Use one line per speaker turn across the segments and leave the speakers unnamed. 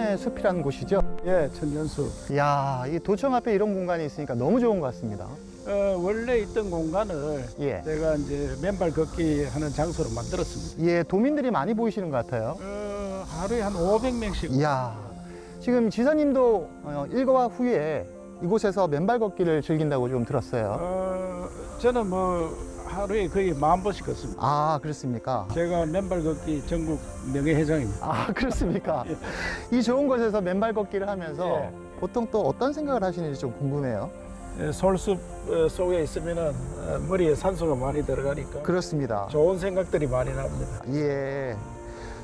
천년의 숲이라는 곳이죠?
예, 천년숲.
이야, 이 도청 앞에 이런 공간이 있으니까 너무 좋은 것 같습니다.
원래 있던 공간을
예.
제가 이제 맨발 걷기 하는 장소로 만들었습니다.
예, 도민들이 많이 보이시는 것 같아요.
하루에 한 500명씩.
이야, 지금 지사님도 일과 후에 이곳에서 맨발 걷기를 즐긴다고 좀 들었어요.
저는 뭐 하루에 거의 10,000번씩 걷습니다.
아, 그렇습니까?
제가 맨발 걷기 전국 명예회장입니다.
아, 그렇습니까? 이 좋은 곳에서 맨발 걷기를 하면서
예.
보통 또 어떤 생각을 하시는지 좀 궁금해요.
솔숲 속에 있으면은 머리에 산소가 많이 들어가니까
그렇습니다.
좋은 생각들이 많이 납니다.
예.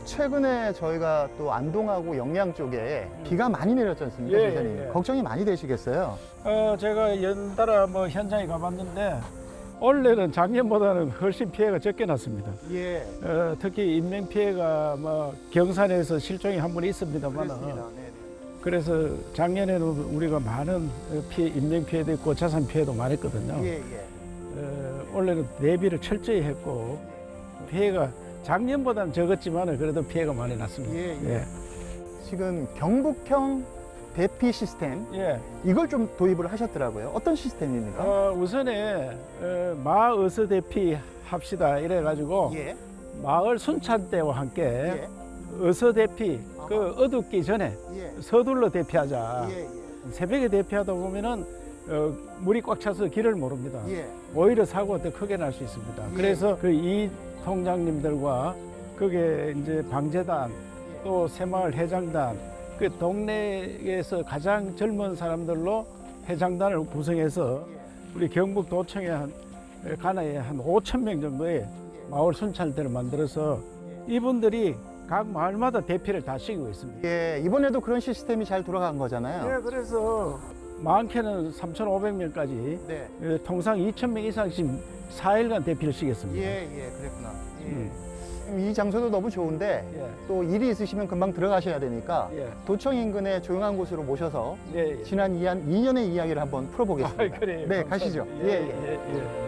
최근에 저희가 또 안동하고 영양 쪽에 비가 많이 내렸지 않습니까,
예,
지사님?
예, 예.
걱정이 많이 되시겠어요?
제가 연달아 뭐 현장에 가봤는데 올해는 작년보다는 훨씬 피해가 적게 났습니다.
예.
특히 인명 피해가 뭐 경산에서 실종이 한 번 있습니다만,
네네.
그래서 작년에는 우리가 많은 인명 피해도 있고 자산 피해도 많았거든요.
예, 예.
올해는 대비를 철저히 했고 피해가 작년보다는 적었지만 그래도 피해가 많이 났습니다.
예, 예. 지금 경북형 대피 시스템
예.
이걸 좀 도입을 하셨더라고요. 어떤 시스템입니까?
우선에 마을어서 대피 합시다 이래가지고
예.
마을 순찰대와 함께
예.
어서 대피
아하.
그 어둡기 전에
예.
서둘러 대피하자.
예.
새벽에 대피하다 보면은 물이 꽉 차서 길을 모릅니다.
예.
오히려 사고가 더 크게 날 수 있습니다.
예.
그래서 그 이 통장님들과 그게 이제 방재단 또 새마을 해장단 그 동네에서 가장 젊은 사람들로 해장단을 구성해서 우리 경북도청에 한 관내에 한 5,000명 정도의 마을 순찰대를 만들어서 이분들이 각 마을마다 대피를 다 시키고 있습니다.
예. 이번에도 그런 시스템이 잘 돌아간 거잖아요.
네, 그래서 많게는 3,500명까지
네.
통상 2,000명 이상씩 4일간 대피를 시켰습니다.
예, 그랬구나.
음.
이 장소도 너무 좋은데
예.
또 일이 있으시면 금방 들어가셔야 되니까
예.
도청 인근의 조용한 곳으로 모셔서
예.
지난 2년의 이야기를 한번 풀어보겠습니다.
아, 그래요.
네,
감사합니다.
가시죠.
예.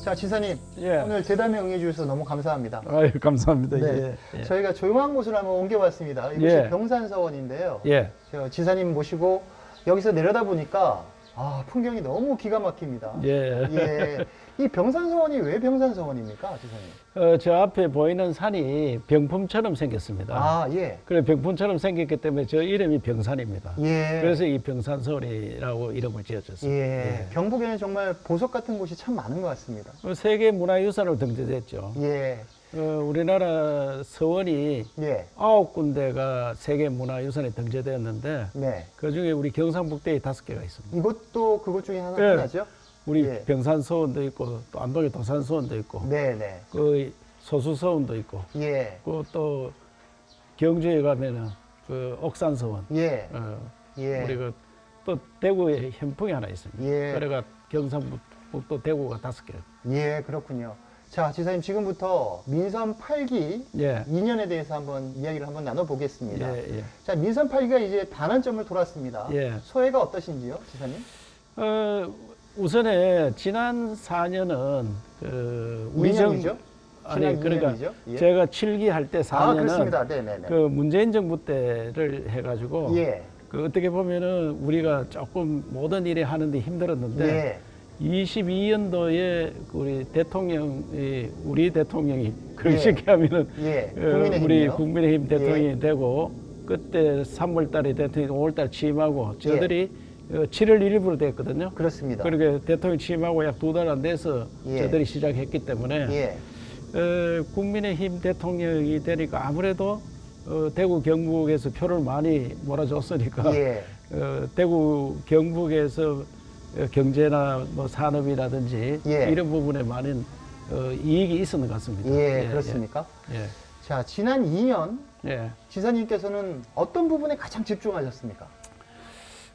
자, 지사님.
예.
오늘 대담에 응해주셔서 너무 감사합니다.
아유, 감사합니다.
네.
예.
저희가 조용한 곳으로 한번 옮겨봤습니다. 이곳이
예.
병산서원인데요.
예.
제가 지사님 모시고 여기서 내려다 보니까 풍경이 너무 기가 막힙니다.
예.
예. 이 병산서원이 왜 병산서원입니까, 지사님?
저 앞에 보이는 산이 병품처럼 생겼습니다.
예.
그래 병품처럼 생겼기 때문에 저 이름이 병산입니다.
예.
그래서 이 병산서원이라고 이름을 지어줬습니다.
예. 경북에는 정말 보석 같은 곳이 참 많은 것 같습니다.
세계 문화유산으로 등재됐죠.
예.
우리나라 서원이
예.
9군데가 세계문화유산에 등재되었는데
네.
그중에 우리 경상북도에 5개가 있습니다.
이것도 그것 중에
네.
하나죠?
우리
예.
병산서원도 있고 또 안동에 도산서원도 있고
네네.
그 소수서원도 있고
예.
또 경주에 가면은 그 옥산서원
예. 예.
우리 또 대구에 현풍이 하나 있습니다.
예.
그래가 경상북도 대구가 5개.
예, 그렇군요. 자, 지사님 지금부터 민선 8기
예.
2년에 대해서 한번 이야기를 한번 나눠보겠습니다.
예.
자, 민선 8기가 이제 단원점을 돌았습니다.
예.
소회가 어떠신지요, 지사님?
우선에 지난 4년은 우리
민영이죠?
아니
지난
그러니까
2년이죠? 예.
제가 7기 할 때 4년은
아, 그렇습니다. 네네네.
그 문재인 정부 때를 해가지고
예.
그 어떻게 보면은 우리가 조금 모든 일에 하는데 힘들었는데
예.
22년도에 우리 대통령이 그렇게
예.
쉽게 하면은
예.
우리
국민의힘이요?
국민의힘 대통령이
예. 되고
그때 3월달에 대통령 5월달 취임하고 저들이 7월 1일부로 됐거든요.
그렇습니다.
그렇게 대통령 취임하고 약 2달 안 돼서
예.
저들이 시작했기 때문에
예.
국민의힘 대통령이 되니까 아무래도 대구 경북에서 표를 많이 몰아줬으니까
예.
대구 경북에서 경제나 뭐 산업이라든지
예.
이런 부분에 많은 이익이 있었는 것 같습니다.
예, 그렇습니까?
예.
자, 지난 2년
예.
지사님께서는 어떤 부분에 가장 집중하셨습니까?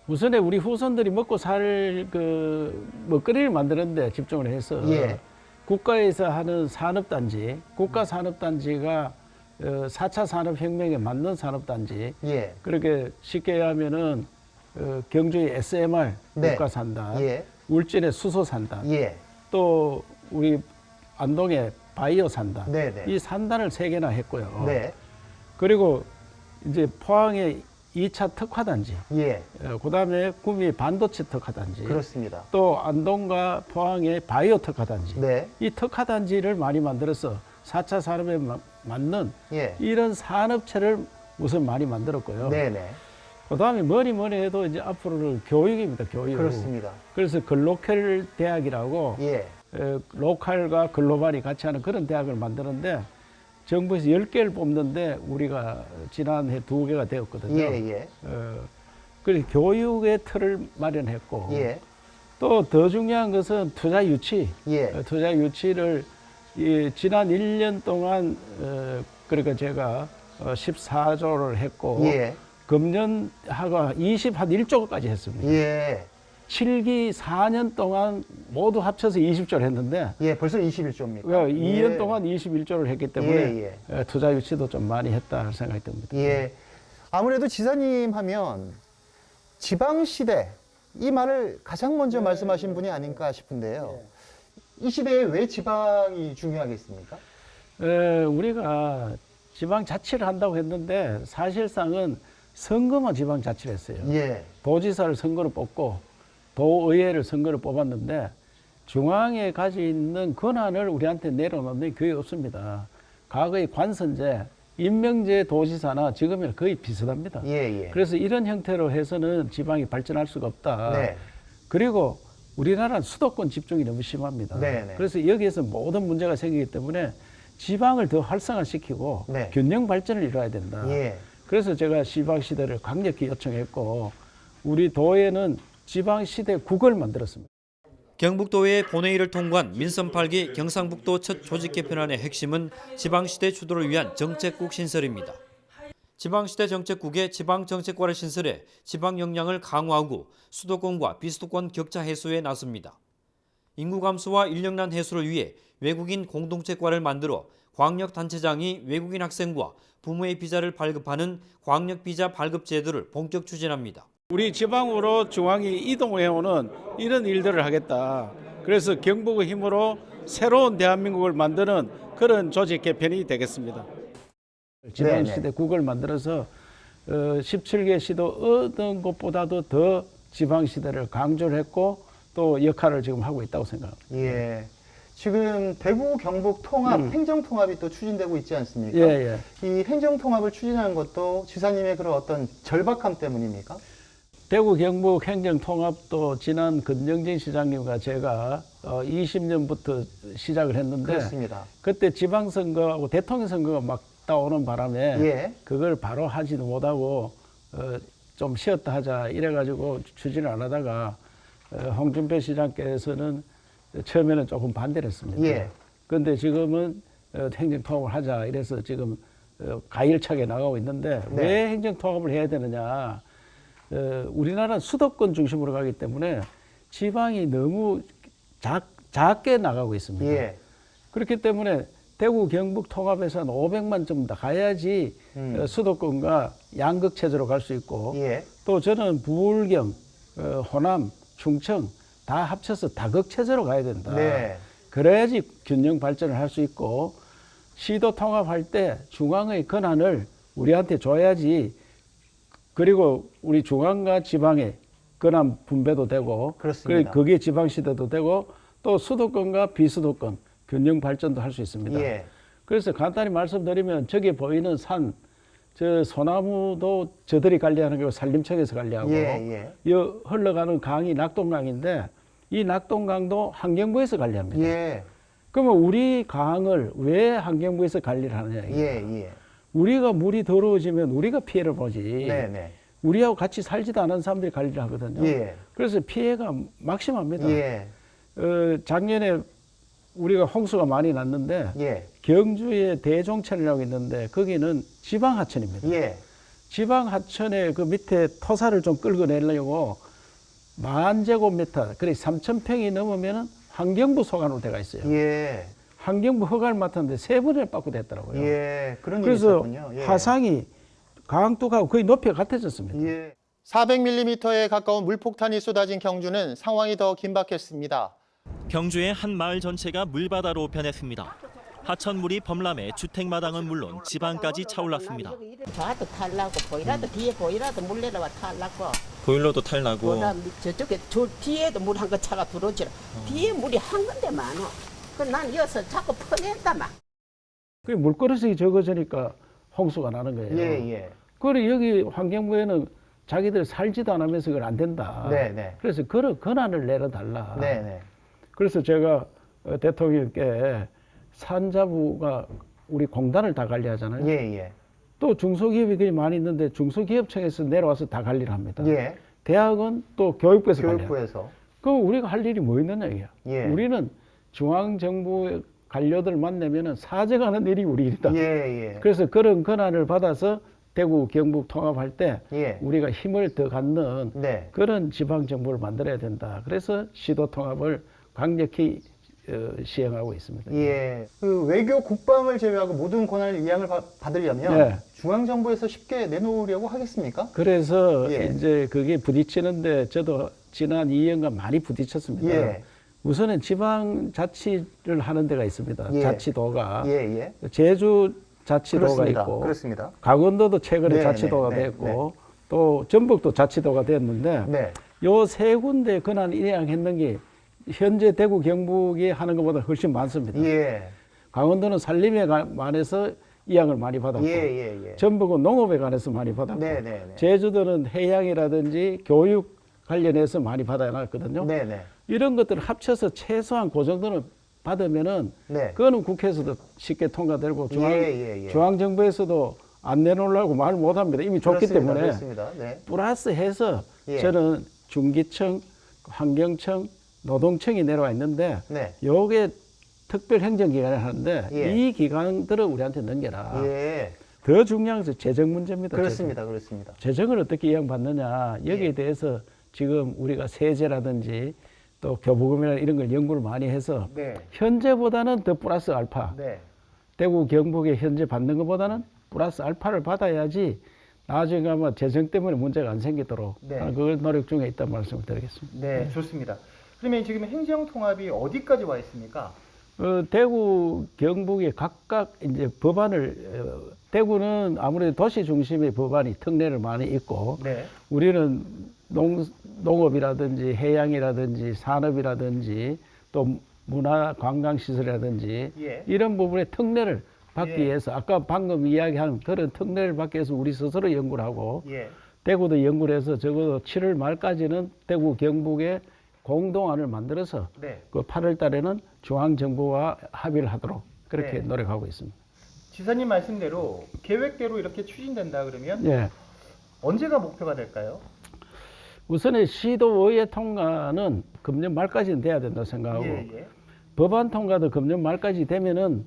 우선에 우리 후손들이 먹고 살 그 먹거리를 만드는데 집중을 해서
예.
국가에서 하는 산업단지, 국가산업단지가 4차 산업혁명에 맞는 산업단지,
예.
그렇게 쉽게 하면은 경주의 SMR
네.
국가산단,
예.
울진의 수소산단,
예.
또 우리 안동의 바이오 산단,
네네.
이 산단을 3개나 했고요.
네.
그리고 이제 포항의 2차 특화단지,
예.
그다음에 구미 반도체 특화단지,
그렇습니다.
또 안동과 포항의 바이오 특화단지,
네.
이 특화단지를 많이 만들어서 4차 산업에 맞는
예.
이런 산업체를 우선 많이 만들었고요.
네네.
그다음에 뭐니 해도 이제 앞으로는 교육입니다. 교육.
그렇습니다.
그래서 글로컬 대학이라고
예.
로컬과 글로벌이 같이 하는 그런 대학을 만드는데 정부에서 10개를 뽑는데 우리가 지난해 2개가 되었거든요.
예. 예.
그래서 교육의 틀을 마련했고
예.
또 더 중요한 것은 투자 유치.
예.
투자 유치를 지난 1년 동안 그러니까 제가 14조를 했고
예.
금년 하가 한 1조까지 했습니다.
예.
7기 4년 동안 모두 합쳐서 20조를 했는데
예. 벌써 21조입니까?
그러니까 2년 동안 21조를 했기 때문에
예.
투자 유치도 좀 많이 했다 생각이 듭니다.
예. 아무래도 지사님 하면 지방시대 이 말을 가장 먼저 말씀하신 분이 아닌가 싶은데요. 이 시대에 왜 지방이 중요하겠습니까?
우리가 지방자치를 한다고 했는데 사실상은 선거만 지방자치를 했어요.
예.
도지사를 선거로 뽑고 도의회를 선거로 뽑았는데 중앙에 가지고 있는 권한을 우리한테 내려놓는 게 없습니다. 과거의 관선제, 임명제 도지사나 지금이랑 거의 비슷합니다.
예. 예.
그래서 이런 형태로 해서는 지방이 발전할 수가 없다.
네.
그리고 우리나라는 수도권 집중이 너무 심합니다.
네네.
그래서 여기에서 모든 문제가 생기기 때문에 지방을 더 활성화시키고
네.
균형 발전을 이뤄야 된다.
예.
그래서 제가 지방시대를 강력히 요청했고 우리 도에는 지방시대 국을 만들었습니다.
경북도의 본회의를 통과한 민선 8기 경상북도 첫 조직 개편안의 핵심은 지방시대 주도를 위한 정책국 신설입니다. 지방시대 정책국에 지방정책과를 신설해 지방 역량을 강화하고 수도권과 비수도권 격차 해소에 나섭니다. 인구 감소와 인력난 해소를 위해 외국인 공동체과를 만들어 광역단체장이 외국인 학생과 부모의 비자를 발급하는 광역비자 발급 제도를 본격 추진합니다.
우리 지방으로 중앙이 이동해오는 이런 일들을 하겠다. 그래서 경북의 힘으로 새로운 대한민국을 만드는 그런 조직 개편이 되겠습니다. 지방시대 국을 만들어서 17개 시도 어떤 곳보다도 더 지방시대를 강조를 했고 또 역할을 지금 하고 있다고 생각합니다.
예. 지금 대구 경북 통합, 행정 통합이 또 추진되고 있지 않습니까?
예.
이 행정 통합을 추진하는 것도 지사님의 그런 어떤 절박함 때문입니까?
대구 경북 행정통합도 지난 권정진 시장님과 제가 20년부터 시작을 했는데
그렇습니다.
그때 지방선거하고 대통령 선거가 막 따오는 바람에
예.
그걸 바로 하지도 못하고 좀 쉬었다 하자 이래가지고 추진을 안 하다가 홍준표 시장께서는 처음에는 조금 반대를 했습니다.
예.
그런데 지금은 행정통합을 하자 이래서 지금 가열차게 나가고 있는데
네.
왜 행정통합을 해야 되느냐. 우리나라는 수도권 중심으로 가기 때문에 지방이 너무 작게 나가고 있습니다.
예.
그렇기 때문에 대구 경북 통합에서는 500만 좀 더 가야지 수도권과 양극 체제로 갈 수 있고
예.
또 저는 부울경, 호남, 충청 다 합쳐서 다극 체제로 가야 된다.
네.
그래야지 균형 발전을 할 수 있고 시도 통합할 때 중앙의 권한을 우리한테 줘야지 그리고 우리 중앙과 지방의 권한 분배도 되고
그렇습니다.
그게 지방시대도 되고 또 수도권과 비수도권 균형 발전도 할 수 있습니다.
예.
그래서 간단히 말씀드리면 저기 보이는 산, 저 소나무도 저들이 관리하는 게 산림청에서 관리하고
예.
여 흘러가는 강이 낙동강인데 이 낙동강도 환경부에서 관리합니다.
예.
그러면 우리 강을 왜 환경부에서 관리를 하느냐.
예.
우리가 물이 더러워지면 우리가 피해를 보지.
네네.
우리하고 같이 살지도 않은 사람들이 관리를 하거든요.
예.
그래서 피해가 막심합니다.
예.
작년에 우리가 홍수가 많이 났는데
예.
경주에 대종천이라고 있는데 거기는 지방하천입니다.
예.
지방하천의 그 밑에 토사를 좀 끌어내려고 10,000제곱미터, 그래 3,000평이 넘으면 환경부 소관으로 돼가 있어요.
예.
환경부 허가를 맡았는데 3번을 받고 됐더라고요.
예. 그런 일이
그래서
있었군요. 예.
화상이 강둑하고 거의 높이가 같아졌습니다.
예. 400mm에 가까운 물폭탄이 쏟아진 경주는 상황이 더 긴박했습니다.
경주의 한 마을 전체가 물바다로 변했습니다. 하천물이 범람해 주택마당은 물론 지방까지 차올랐습니다.
저도 탈라고 보이라도 뒤에 보이라도 물 내려와 탈라고.
보일러도 탈나고
그다음 저쪽에 저 뒤에도 물 한 거 차가 들어오지라. 뒤에 물이 한 건데 많어. 그난 여기서 자꾸 퍼낸다 막.
그 물그릇이 적어지니까 홍수가 나는 거예요.
예.
그리고 여기 환경부에는 자기들 살지도 않으면서 그걸 안 된다.
네네.
그래서 그런 권한을 내려달라.
네네.
그래서 제가 대통령께 산자부가 우리 공단을 다 관리하잖아요.
예.
또 중소기업이 그리 많이 있는데 중소기업청에서 내려와서 다 관리를 합니다.
예.
대학은 또 교육부에서 관리해요.
교육부에서.
그럼 우리가 할 일이 뭐 있느냐 이게.
예.
우리는 중앙정부 관료들 만나면은 사정하는 일이 우리 일이다.
예.
그래서 그런 권한을 받아서 대구 경북 통합할 때
예.
우리가 힘을 더 갖는
네.
그런 지방 정부를 만들어야 된다. 그래서 시도 통합을 강력히 시행하고 있습니다.
예. 그 외교 국방을 제외하고 모든 권한을 이양을 받으려면
네.
중앙정부에서 쉽게 내놓으려고 하겠습니까?
그래서
예.
이제 그게 부딪히는데 저도 지난 2년간 많이 부딪혔습니다.
예.
우선은 지방 자치를 하는 데가 있습니다.
예.
자치도가
예.
제주 자치도가
그렇습니다.
있고
그렇습니다.
강원도도 최근에
네,
자치도가
네,
됐고 또 전북도 자치도가 됐는데
네.
요 세 군데 권한 이양했는 게 현재 대구 경북이 하는 것보다 훨씬 많습니다.
예.
강원도는 산림에 관해서 이양을 많이 받았고
예.
전북은 농업에 관해서 많이 받았고
네.
제주도는 해양이라든지 교육 관련해서 많이 받아놨거든요.
네.
이런 것들을 합쳐서 최소한 그 정도는 받으면은
네.
그거는 국회에서도 쉽게 통과되고
예.
중앙정부에서도 안 내놓으려고 말 못합니다. 이미 줬기 때문에
그렇습니다. 네.
플러스해서
예.
저는 중기청, 환경청, 노동청이 내려와 있는데
네.
요게 특별행정기관을 하는데
예.
이 기관들을 우리한테 넘겨라.
예.
더 중요한 것은 재정 문제입니다.
그렇습니다.
재정을 어떻게 이양받느냐 여기에
예.
대해서 지금 우리가 세제라든지 또 교부금이나 이런 걸 연구를 많이 해서
네.
현재보다는 더 플러스 알파
네.
대구 경북에 현재 받는 것보다는 플러스 알파를 받아야지 나중에 아마 재정 때문에 문제가 안 생기도록
네.
그걸 노력 중에 있다는 말씀을 드리겠습니다.
네, 좋습니다. 그러면 지금 행정 통합이 어디까지 와 있습니까?
대구 경북에 각각 이제 법안을 대구는 아무래도 도시 중심의 법안이 특례를 많이 있고
네.
우리는 농업이라든지 해양이라든지 산업이라든지 또 문화 관광시설이라든지
예.
이런 부분에 특례를 받기
예.
위해서 아까 방금 이야기한 그런 특례를 받기 위해서 우리 스스로 연구를 하고
예.
대구도 연구를 해서 적어도 7월 말까지는 대구 경북에 공동안을 만들어서
네.
그 8월 달에는 중앙정부와 합의를 하도록 그렇게
네.
노력하고 있습니다.
지사님 말씀대로 계획대로 이렇게 추진된다 그러면
예.
언제가 목표가 될까요?
우선은 시도의회 통과는 금년 말까지는 돼야 된다고 생각하고
예.
법안 통과도 금년 말까지 되면은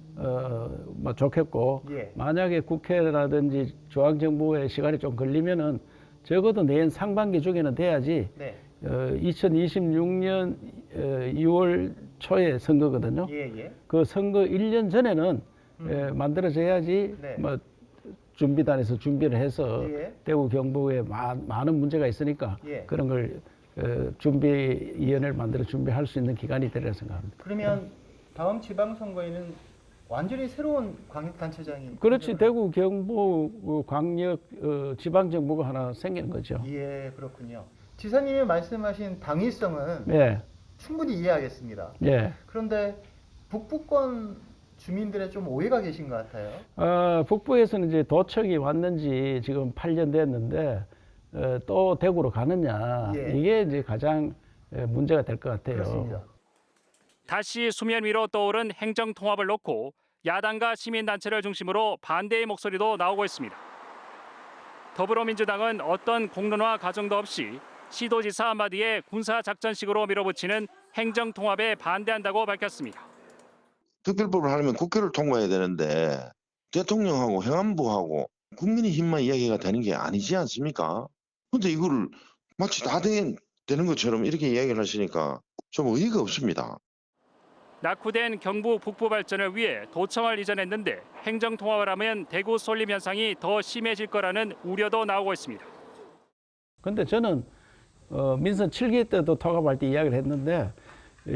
뭐 좋겠고
예.
만약에 국회라든지 중앙정부의 시간이 좀 걸리면은 적어도 내년 상반기 중에는 돼야지
네.
2026년 2월 초에 선거거든요.
예.
그 선거 1년 전에는 만들어져야지
네.
뭐 준비단에서 준비를 해서
예.
대구 경북에 많은 문제가 있으니까
예.
그런 걸 준비위원회를 만들어 준비할 수 있는 기간이 되리라 생각합니다.
그러면 다음 지방선거에는 완전히 새로운 광역단체장이
그렇지. 대구 경북 광역 지방정부가 하나 생긴 거죠.
예, 그렇군요. 지사님이 말씀하신 당위성은
예,
충분히 이해하겠습니다.
예.
그런데 북부권 주민들의 좀 오해가 계신 것 같아요.
북부에서는 이제 도청이 왔는지 지금 8년 됐는데 또 대구로 가느냐
예.
이게 이제 가장 문제가 될 것 같아요.
그렇습니다.
다시 수면 위로 떠오른 행정 통합을 놓고 야당과 시민단체를 중심으로 반대의 목소리도 나오고 있습니다. 더불어민주당은 어떤 공론화 과정도 없이 시도지사 한마디에 군사작전식으로 밀어붙이는 행정 통합에 반대한다고 밝혔습니다.
특별법을 하려면 국회를 통과해야 되는데 대통령하고 행안부하고 국민의힘만 이야기가 되는 게 아니지 않습니까? 근데 이거를 마치 다 되는 것처럼 이렇게 이야기를 하시니까 좀 의의가 없습니다.
낙후된 경북 북부 발전을 위해 도청을 이전했는데 행정 통합을 하면 대구 쏠림 현상이 더 심해질 거라는 우려도 나오고 있습니다.
근데 저는 민선 7기 때도 통합할 때 이야기를 했는데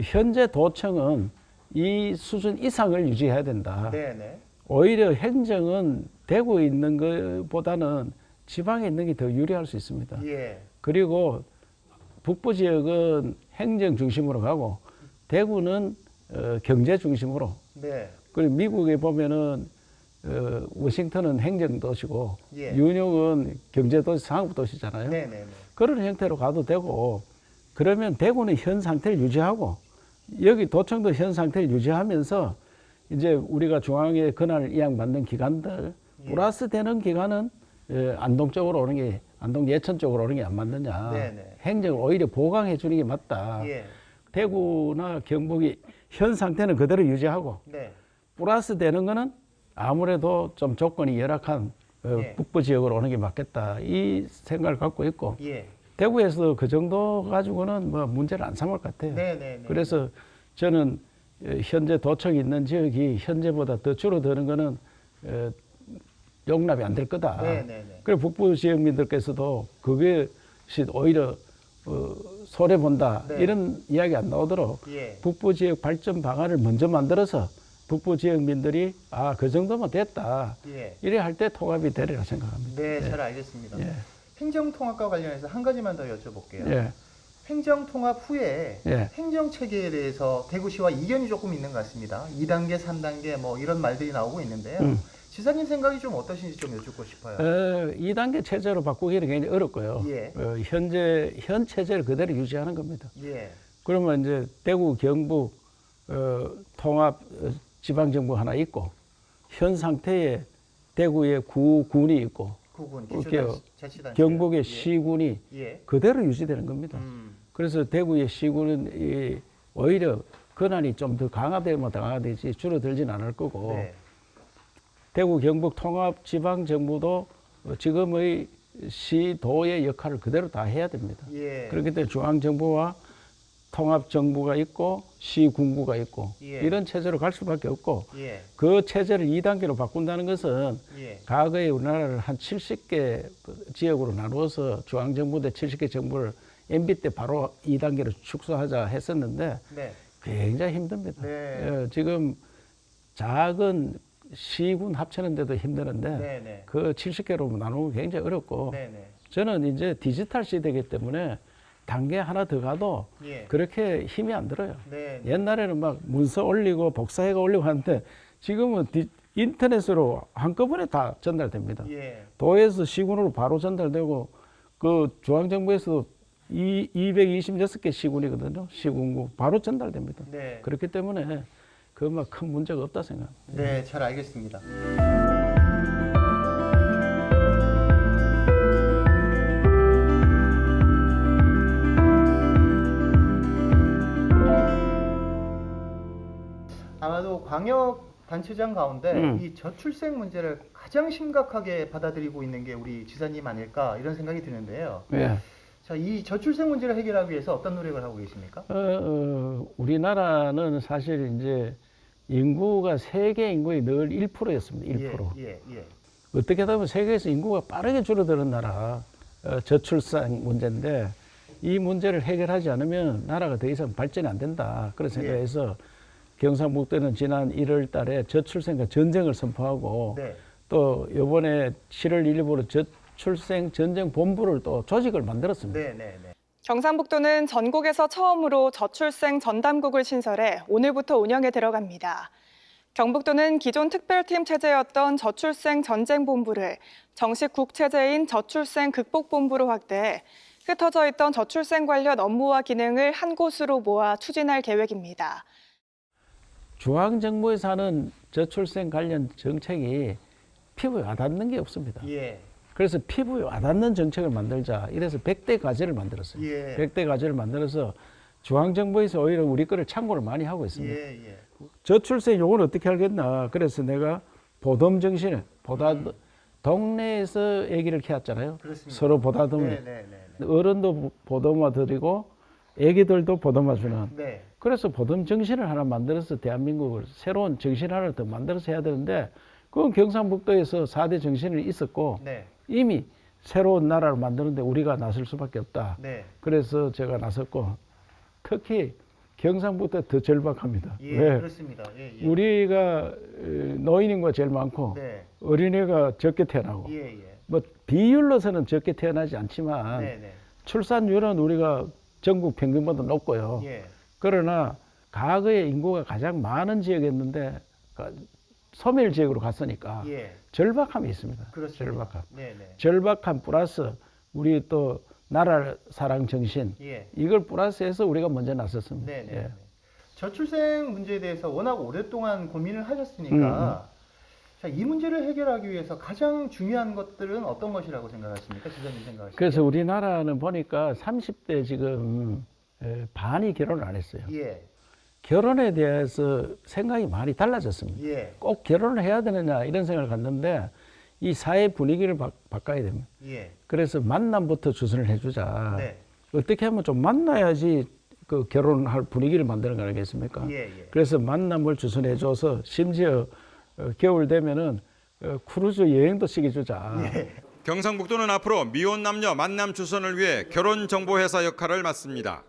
현재 도청은 이 수준 이상을 유지해야 된다.
네네.
오히려 행정은 대구에 있는 것보다는 지방에 있는 게 더 유리할 수 있습니다.
예.
그리고 북부 지역은 행정 중심으로 가고 대구는 경제 중심으로.
네.
그리고 미국에 보면은 워싱턴은 행정 도시고
예.
뉴욕은 경제 도시, 상업 도시잖아요.
네네네.
그런 형태로 가도 되고 그러면 대구는 현 상태를 유지하고 여기 도청도 현 상태를 유지하면서 이제 우리가 중앙에 권한을 이양받는 기관들
예.
플러스 되는 기관은 안동 쪽으로 오는 게 안동 예천 쪽으로 오는 게 안 맞느냐.
네네.
행정을 오히려 보강해 주는 게 맞다.
예.
대구나 경북이 현 상태는 그대로 유지하고
네.
플러스 되는 거는 아무래도 좀 조건이 열악한
예.
북부 지역으로 오는 게 맞겠다. 이 생각을 갖고 있고
예.
대구에서 그 정도 가지고는 뭐 문제를 안 삼을 것 같아요.
네네네.
그래서 저는 현재 도청이 있는 지역이 현재보다 더 줄어드는 거는 용납이 안 될 거다.
네네네.
그리고 북부 지역민들께서도 그것이 오히려 손해 본다.
네.
이런 이야기 안 나오도록
예.
북부 지역 발전 방안을 먼저 만들어서 북부 지역민들이 그 정도면 됐다.
예.
이래 할 때 통합이 되리라 생각합니다.
네, 잘 알겠습니다.
예.
행정통합과 관련해서 한 가지만 더 여쭤볼게요.
예.
행정통합 후에
예.
행정체계에 대해서 대구시와 이견이 조금 있는 것 같습니다. 2단계, 3단계 뭐 이런 말들이 나오고 있는데요. 지사님 생각이 좀 어떠신지 좀 여쭙고 싶어요.
2단계 체제로 바꾸기는 굉장히 어렵고요.
예.
현 체제를 그대로 유지하는 겁니다.
예.
그러면 이제 대구, 경북 통합 지방정부 하나 있고 현 상태에 대구에 구군이 있고
구군,
이렇게
기초자치단체.
경북의
예.
시군이
예.
그대로 유지되는 겁니다. 그래서 대구의 시군은 오히려 권한이 좀 더 강화되면 더 강화되지 줄어들지는 않을 거고
네.
대구 경북 통합 지방 정부도 지금의 시도의 역할을 그대로 다 해야 됩니다.
예.
그렇기 때문에 중앙 정부와 통합 정부가 있고 시군구가 있고
예.
이런 체제로 갈 수밖에 없고
예.
그 체제를 2단계로 바꾼다는 것은
예.
과거에 우리나라를 한 70개 지역으로 나누어서 중앙 정부 대 70개 정부를 MB 때 바로 2단계로 축소하자 했었는데
네.
굉장히 힘듭니다.
네.
지금 작은 시군 합치는데도 힘드는데
네네.
그 70개로 나누기 굉장히 어렵고
네네.
저는 이제 디지털 시대이기 때문에 단계 하나 더 가도
예.
그렇게 힘이 안 들어요.
네.
옛날에는 막 문서 올리고 복사해가 올리고 하는데 지금은 인터넷으로 한꺼번에 다 전달됩니다.
예.
도에서 시군으로 바로 전달되고 그 중앙정부에서 226개 시군이거든요. 시군구 바로 전달됩니다.
네.
그렇기 때문에 그막 큰 문제가 없다 생각합니다.
네, 잘 알겠습니다. 아마도 광역 단체장 가운데 이 저출생 문제를 가장 심각하게 받아들이고 있는 게 우리 지사님 아닐까 이런 생각이 드는데요.
예.
자, 이 저출생 문제를 해결하기 위해서 어떤 노력을 하고 계십니까?
우리나라는 사실 이제 인구가 세계 인구의 늘 1%였습니다. 1%.
예.
어떻게 보면 세계에서 인구가 빠르게 줄어드는 나라 저출산 문제인데 이 문제를 해결하지 않으면 나라가 더 이상 발전이 안 된다. 그런 생각에서 경상북도는 지난 1월 달에 저출생과 전쟁을 선포하고
네.
또 이번에 7월 1일부로 저출생 전쟁 본부를 또 조직을 만들었습니다.
네.
경상북도는 전국에서 처음으로 저출생 전담국을 신설해 오늘부터 운영에 들어갑니다. 경북도는 기존 특별팀 체제였던 저출생 전쟁본부를 정식 국체제인 저출생 극복본부로 확대해 흩어져 있던 저출생 관련 업무와 기능을 한 곳으로 모아 추진할 계획입니다.
중앙정부에서 하는 저출생 관련 정책이 피부에 와닿는 게 없습니다.
예.
그래서 피부에 와닿는 정책을 만들자. 이래서 100대 과제를 만들었어요.
예.
100대 과제를 만들어서 중앙정부에서 오히려 우리 거를 참고를 많이 하고 있습니다.
예.
저출생 요건 어떻게 알겠나. 그래서 내가 보듬 정신을 동네에서 아기를 키웠잖아요.
그렇습니다.
서로 보다듬는.
네.
어른도 보듬어 드리고 아기들도 보듬어 주는.
네.
그래서 보듬 정신을 하나 만들어서 대한민국을 새로운 정신 하나를 더 만들어서 해야 되는데 그건 경상북도에서 4대 정신이 있었고
네.
이미 새로운 나라를 만드는데 우리가 나설 수밖에 없다.
네.
그래서 제가 나섰고 특히 경상북도 더 절박합니다.
예,
왜?
그렇습니다. 예.
우리가 노인인구가 제일 많고
네.
어린애가 적게 태어나고
예.
뭐 비율로서는 적게 태어나지 않지만
네.
출산율은 우리가 전국 평균보다 높고요.
예.
그러나 과거에 인구가 가장 많은 지역이었는데 소멸 지역으로 갔으니까
예.
절박함이 있습니다.
그렇습니다.
절박함.
네.
절박함 플러스 우리 또 나라 사랑 정신
예.
이걸 플러스해서 우리가 먼저 나섰습니다.
네.
예.
저출생 문제에 대해서 워낙 오랫동안 고민을 하셨으니까 자, 이 문제를 해결하기 위해서 가장 중요한 것들은 어떤 것이라고 생각하십니까? 지사님 생각하시기에.
그래서 우리나라는 보니까 30대 지금 반이 결혼을 안 했어요.
예.
결혼에 대해서 생각이 많이 달라졌습니다.
예.
꼭 결혼을 해야 되느냐 이런 생각을 갖는데 이 사회 분위기를 바꿔야 됩니다.
예.
그래서 만남부터 주선을 해주자.
네.
어떻게 하면 좀 만나야지 그 결혼할 분위기를 만드는 거 아니겠습니까?
예.
그래서 만남을 주선해줘서 심지어 겨울 되면은 크루즈 여행도 시켜주자.
경상북도는 앞으로 미혼 남녀 만남 주선을 위해 결혼 정보회사 역할을 맡습니다.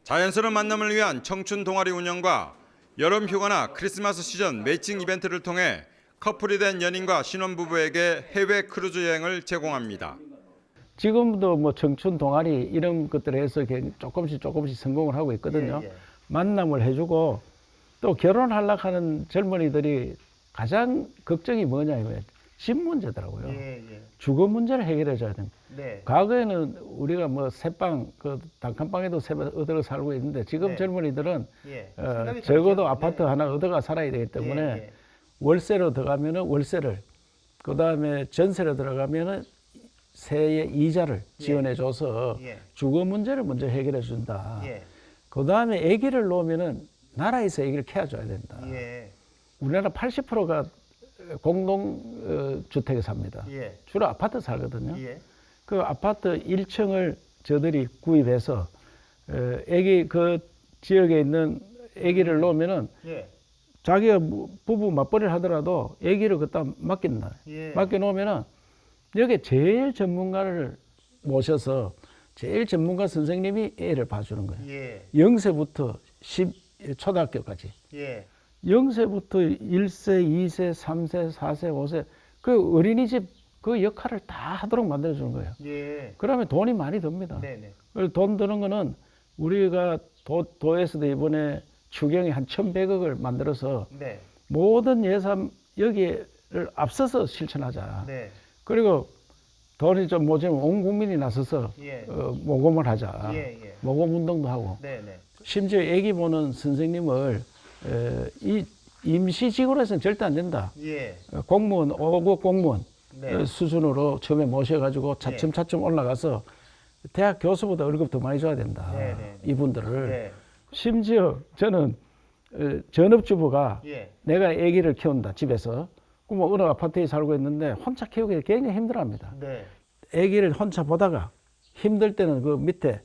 자연스러운 만남을 위한 청춘 동아리 운영과 여름 휴가나 크리스마스 시즌 매칭 이벤트를 통해 커플이 된 연인과 신혼부부에게 해외 크루즈 여행을 제공합니다.
지금도 뭐 청춘 동아리 이런 것들을 해서 조금씩 성공을 하고 있거든요.
예.
만남을 해주고 또 결혼하려고 하는 젊은이들이 가장 걱정이 뭐냐 이거예요. 집 문제더라고요.
예.
주거 문제를 해결해 줘야 됩니다.
네.
과거에는 우리가 뭐 새방, 그 단칸방에도 얻어 살고 있는데 지금
네.
젊은이들은
예.
적어도
네.
아파트 하나 얻어가 살아야 되기 때문에
예.
월세로 들어가면은 월세를, 그 다음에 전세로 들어가면은 세의 이자를 지원해줘서
예.
주거 문제를 먼저 해결해 준다.
예.
그 다음에 아기를 놓으면은 나라에서 아기를 키워줘야 된다.
예.
우리나라 80%가 공동 주택에 삽니다.
예.
주로 아파트 살거든요.
예.
그 아파트 1층을 저들이 구입해서 아기 그 지역에 있는 아기를 놓으면은
예.
자기가 부부 맞벌이를 하더라도 아기를 갖다 맡긴다.
예.
맡겨 놓으면은 여기 제일 전문가를 모셔서 제일 전문가 선생님이 애를 봐주는 거예요.
예.
0세부터 초등학교까지.
예.
0세부터 1세, 2세, 3세, 4세, 5세 그 어린이집 그 역할을 다 하도록 만들어주는 거예요.
예.
그러면 돈이 많이 듭니다.
네네.
돈 드는 거는 우리가 도에서도 이번에 추경이 한 1,100억을 만들어서
네.
모든 예산 여기를 앞서서 실천하자.
네.
그리고 돈이 좀 모자면 온 국민이 나서서
예.
모금을 하자.
예, 예.
모금 운동도 하고.
네네.
심지어 애기 보는 선생님을 이 임시직으로 해서는 절대 안 된다.
예.
공무원, 5급 공무원
네.
수준으로 처음에 모셔가지고 차츰차츰 올라가서 대학 교수보다 월급 더 많이 줘야 된다.
네, 네.
이분들을.
네.
심지어 저는 전업주부가
예.
내가 아기를 키운다 집에서. 그럼 어느 아파트에 살고 있는데 혼자 키우기 굉장히 힘들어합니다.
네.
아기를 혼자 보다가 힘들 때는 그 밑에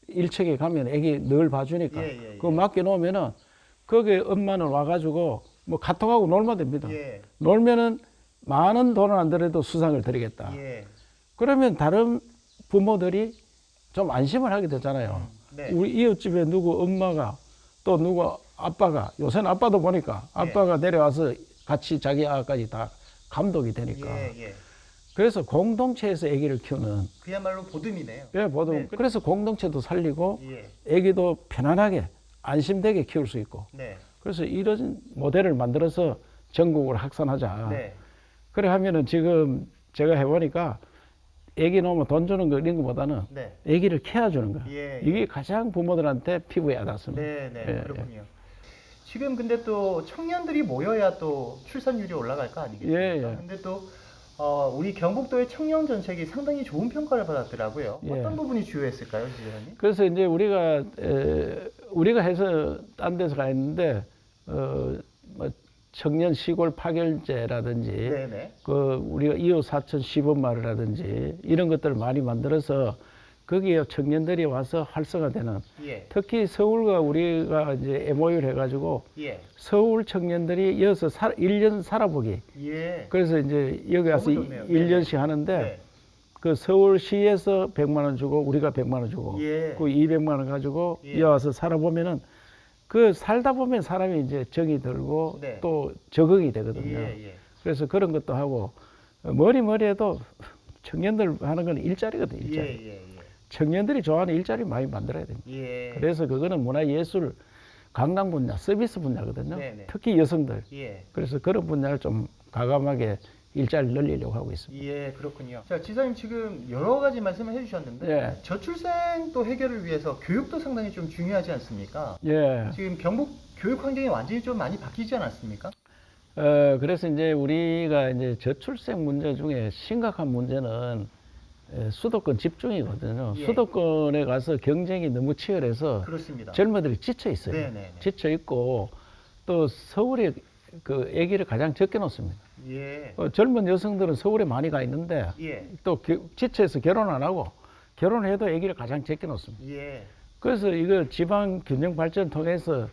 1층에 가면 아기 늘 봐주니까
예, 예, 예.
그거 맡겨놓으면은 거기에 엄마는 와가지고 뭐 카톡하고 놀면 됩니다.
예.
놀면은 많은 돈은 안 들어도 수상을 드리겠다.
예.
그러면 다른 부모들이 좀 안심을 하게 되잖아요.
네.
우리 이웃집에 누구 엄마가 또 누구 아빠가 요새는 아빠도 보니까 아빠가 내려와서 같이 자기 아까지 다 감독이 되니까.
예.
그래서 공동체에서 아기를 키우는
그야말로 보듬이네요.
예, 보통
네.
그래서 공동체도 살리고
예.
아기도 편안하게 안심되게 키울 수 있고.
네.
그래서 이런 모델을 만들어서 전국으로 확산하자.
네.
그래 하면은 지금 제가 해보니까 아기 놓으면 돈 주는 거 이런 것보다는
네.
아기를 케어주는 거.
예.
이게 가장 부모들한테 피부에 와닿습니다.
네, 네.
예,
그렇군요. 지금 근데 또 청년들이 모여야 또 출산율이 올라갈 거 아니겠습니까?
예, 예.
근데 또 우리 경북도의 청년 정책이 상당히 좋은 평가를 받았더라고요.
예.
어떤 부분이 주요했을까요, 지사님?
그래서 이제 우리가 해서 딴 데서 가 있는데 뭐 청년 시골 파견제라든지
네네.
그 우리가 이웃 사촌 시범 마을이라든지 이런 것들을 많이 만들어서 거기에 청년들이 와서 활성화되는
예.
특히 서울과 우리가 이제 MOU를 해가지고
예.
서울 청년들이 여기서 1년 살아보기.
예.
그래서 이제 여기 와서
너무 좋네요.
1년씩 하는데
네.
그 서울시에서 100만 원 주고 우리가 100만 원 주고
예.
그 200만 원 가지고
예.
여기 와서 살아보면은 그 살다 보면 사람이 이제 정이 들고
네.
또 적응이 되거든요.
예.
그래서 그런 것도 하고 머리해도 청년들 하는 건 일자리거든요. 일자리.
예.
청년들이 좋아하는 일자리 많이 만들어야 됩니다.
예.
그래서 그거는 문화예술, 관광 분야, 서비스 분야거든요.
네네.
특히 여성들.
예.
그래서 그런 분야를 좀 과감하게 일자리를 늘리려고 하고 있습니다.
예, 그렇군요. 자, 지사님 지금 여러 가지 말씀을 해주셨는데
예.
저출생 또 해결을 위해서 교육도 상당히 좀 중요하지 않습니까?
예.
지금 경북 교육 환경이 완전히 좀 많이 바뀌지 않았습니까?
그래서 이제 우리가 이제 저출생 문제 중에 심각한 문제는 수도권 집중이거든요.
예.
수도권에 가서 경쟁이 너무 치열해서
그렇습니다.
젊은이들이 지쳐 있어요.
네네.
지쳐 있고 또 서울에 그 아기를 가장 적게 놓습니다.
예.
젊은 여성들은 서울에 많이 가 있는데
예.
또 지쳐서 결혼 안 하고 결혼해도 아기를 가장 적게 놓습니다.
예.
그래서 이거 지방 균형 발전 통해서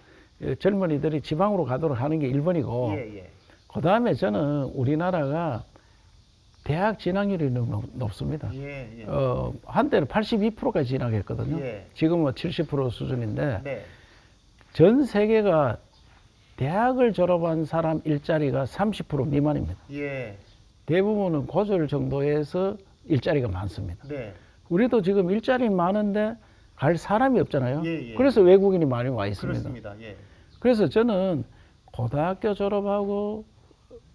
젊은이들이 지방으로 가도록 하는 게 1번이고
예.
그 다음에 저는 우리나라가 대학 진학률이 너무 높습니다.
예.
한때는 82%까지 진학했거든요.
예.
지금은 70% 수준인데
네.
전 세계가 대학을 졸업한 사람 일자리가 30% 미만입니다.
예.
대부분은 고졸 정도에서 일자리가 많습니다.
네.
우리도 지금 일자리 많은데 갈 사람이 없잖아요.
예.
그래서 외국인이 많이 와 있습니다.
그렇습니다. 예.
그래서 저는 고등학교 졸업하고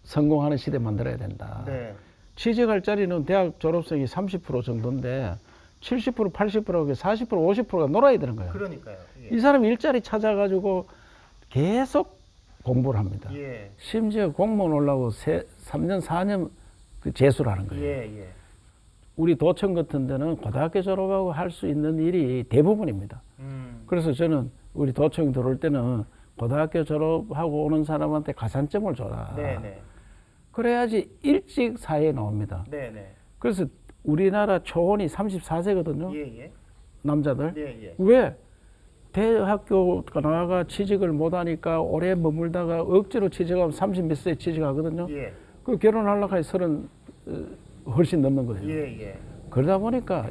성공하는 시대 만들어야 된다.
네.
취직할 자리는 대학 졸업생이 30% 정도인데 70%, 80%하고 40%, 50%가 놀아야 되는 거예요.
그러니까요. 예.
이 사람이 일자리 찾아가지고 계속 공부를 합니다.
예.
심지어 공무원 올라고 3년, 4년 그 재수를 하는 거예요.
예.
우리 도청 같은 데는 고등학교 졸업하고 할 수 있는 일이 대부분입니다. 그래서 저는 우리 도청 들어올 때는 고등학교 졸업하고 오는 사람한테 가산점을 줘라.
네네.
그래야지 일찍 사회에 나옵니다.
네네.
그래서 우리나라 초혼이 34세거든요.
예.
남자들.
예.
왜? 대학교 나가 취직을 못하니까 오래 머물다가 억지로 취직하면 30몇 세에 취직하거든요.
예.
그 결혼하려고 하니 30 훨씬 넘는 거예요.
예.
그러다 보니까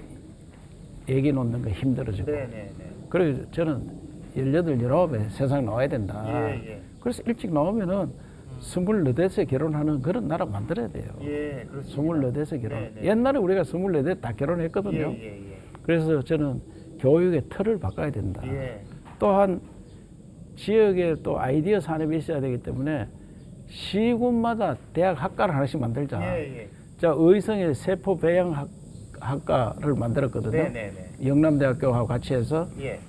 애기 놓는 거 힘들어지고.
네네.
그래서 저는 18, 19에 세상 나와야 된다.
예.
그래서 일찍 나오면은 24세 결혼하는 그런 나라 만들어야 돼요.
예. 그렇습니다.
24세 결혼.
네네.
옛날에 우리가 24세 다 결혼했거든요.
예.
그래서 저는 교육의 틀을 바꿔야 된다.
예.
또한 지역에 또 아이디어 산업이 있어야 되기 때문에 시군마다 대학 학과를 하나씩 만들자.
예.
자, 의성에 세포 배양 학과를 만들었거든요.
네네네.
영남대학교하고 같이 해서.
예.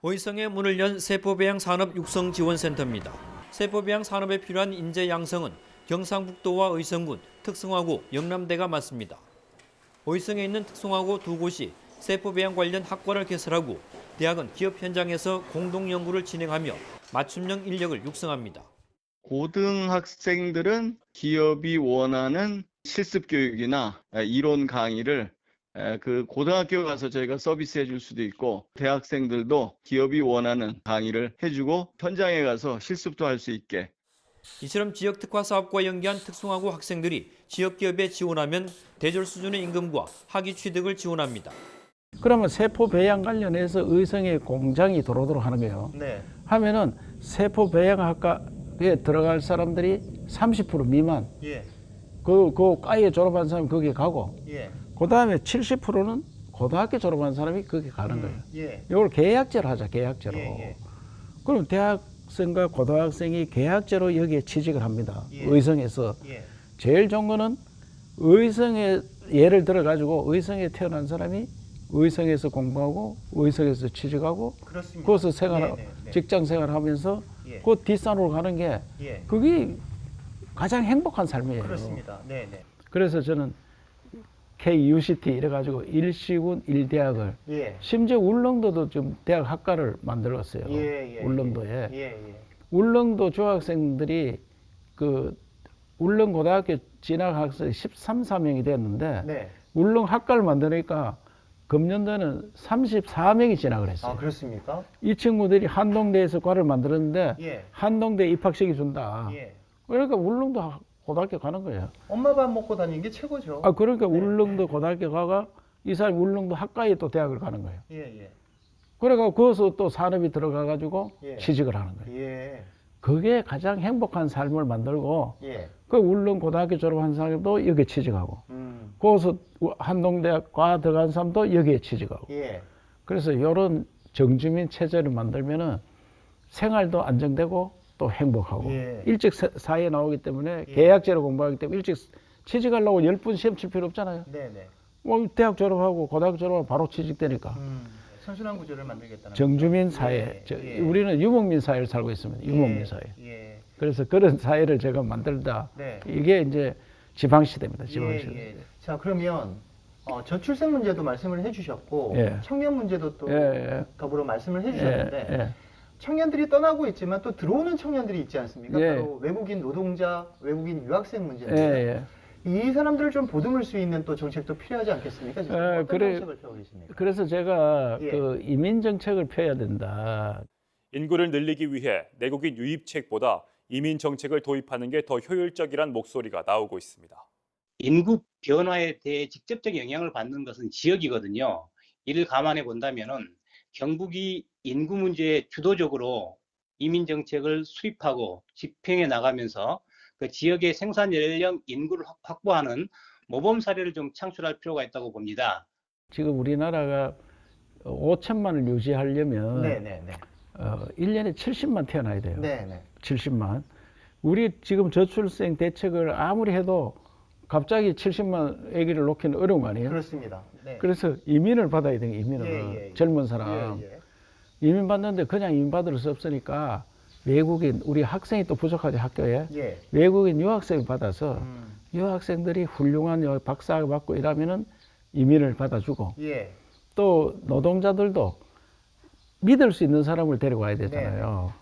의성에 문을 연 세포배양 산업 육성 지원센터입니다. 세포배양 산업에 필요한 인재 양성은 경상북도와 의성군, 특성화고, 영남대가 맡습니다. 의성에 있는 특성화고 두 곳이 세포배양 관련 학과를 개설하고 대학은 기업 현장에서 공동 연구를 진행하며 맞춤형 인력을 육성합니다.
고등학생들은 기업이 원하는 실습 교육이나 이론 강의를 그 고등학교 가서 저희가 서비스해 줄 수도 있고, 대학생들도 기업이 원하는 강의를 해주고 현장에 가서 실습도 할 수 있게.
이처럼 지역 특화 사업과 연계한 특성화고 학생들이 지역 기업에 지원하면 대졸 수준의 임금과 학위 취득을 지원합니다.
그러면 세포 배양 관련해서 의성에 공장이 들어오도록 하는 거예요.
네.
하면은 세포 배양학과에 들어갈 사람들이 30% 미만.
예.
그 과에 졸업한 사람이 거기에 가고,
예.
그 다음에 70%는 고등학교 졸업한 사람이 거기에 가는 거예요.
예.
이걸 계약제로 하자, 계약제로.
예.
그럼 대학생과 고등학생이 계약제로 여기에 취직을 합니다.
예.
의성에서.
예.
제일 좋은 거는 의성에, 예를 들어 가지고 의성에 태어난 사람이 의성에서 공부하고 의성에서 취직하고
그렇습니다.
거기서 생활,
네네.
직장 생활하면서
예.
그 뒷산으로 가는 게
예.
그게 가장 행복한 삶이에요.
그렇습니다. 네네.
그래서 저는 KUCT 이래가지고 1시군 1대학을
예.
심지어 울릉도도 좀 대학 학과를 만들었어요.
예.
울릉도에.
예.
울릉도 중학생들이 그 울릉 고등학교 진학 학생이 13명이 됐는데
네.
울릉 학과를 만드니까 금년도에는 34명이 진학을 했어요.
아, 그렇습니까?
이 친구들이 한동대에서 과를 만들었는데
예.
한동대 입학식이 준다.
예.
그러니까 울릉도 고등학교 가는 거예요.
엄마 밥 먹고 다니는 게 최고죠.
아, 그러니까 울릉도 고등학교 가가 이 사람이 울릉도 학과에 또 대학을 가는 거예요.
예.
그래가 거기서 또 산업이 들어가 가지고
예.
취직을 하는 거예요.
예.
그게 가장 행복한 삶을 만들고
예.
그 울릉 고등학교 졸업한 사람도 여기에 취직하고 거기서 한동대학 과 들어간 사람도 여기에 취직하고
예.
그래서 이런 정주민 체제를 만들면은 생활도 안정되고 또 행복하고
예.
일찍 사회에 나오기 때문에 계약제로 공부하기 때문에 일찍 취직하려고 10분 시험 칠 필요 없잖아요.
네네.
뭐 대학 졸업하고 고등학교 졸업하고 바로 취직되니까.
선순환 구조를 만들겠다는
정주민
거죠.
사회.
예.
우리는 유목민 사회를 살고 있습니다. 유목민 사회.
예.
그래서 그런 사회를 제가 만들다.
네.
이게 이제 지방시대입니다. 지방시대.
자, 그러면 저출생 문제도 말씀을 해주셨고
예.
청년 문제도 또
예.
더불어 말씀을 해주셨는데
예.
청년들이 떠나고 있지만 또 들어오는 청년들이 있지 않습니까?
예.
바로 외국인 노동자, 외국인 유학생 문제인데
예.
이 사람들을 좀 보듬을 수 있는 또 정책도 필요하지 않겠습니까? 지금 어떤 정책을 펴고 계십니까?
그래서 제가
예.
그 이민 정책을 펴야 된다.
인구를 늘리기 위해 내국인 유입책보다 이민 정책을 도입하는 게 더 효율적이란 목소리가 나오고 있습니다.
인구 변화에 대해 직접적 영향을 받는 것은 지역이거든요. 이를 감안해 본다면은 경북이 인구 문제에 주도적으로 이민 정책을 수립하고 집행해 나가면서 그 지역의 생산 연령 인구를 확보하는 모범 사례를 좀 창출할 필요가 있다고 봅니다.
지금 우리나라가 5천만을 유지하려면
네네네.
1년에 70만 태어나야 돼요.
네네.
70만. 우리 지금 저출생 대책을 아무리 해도 갑자기 70만 아기를 놓기는 어려운 거 아니에요?
그렇습니다. 네.
그래서 이민을 받아야 돼요. 이민을. 젊은 사람. 이민 받는데 그냥 이민 받을 수 없으니까 외국인, 우리 학생이 또 부족하죠, 학교에.
예.
외국인 유학생을 받아서 유학생들이 훌륭한 박사학위 받고 이러면은 이민을 받아주고
예.
또 노동자들도 믿을 수 있는 사람을 데려와야 되잖아요.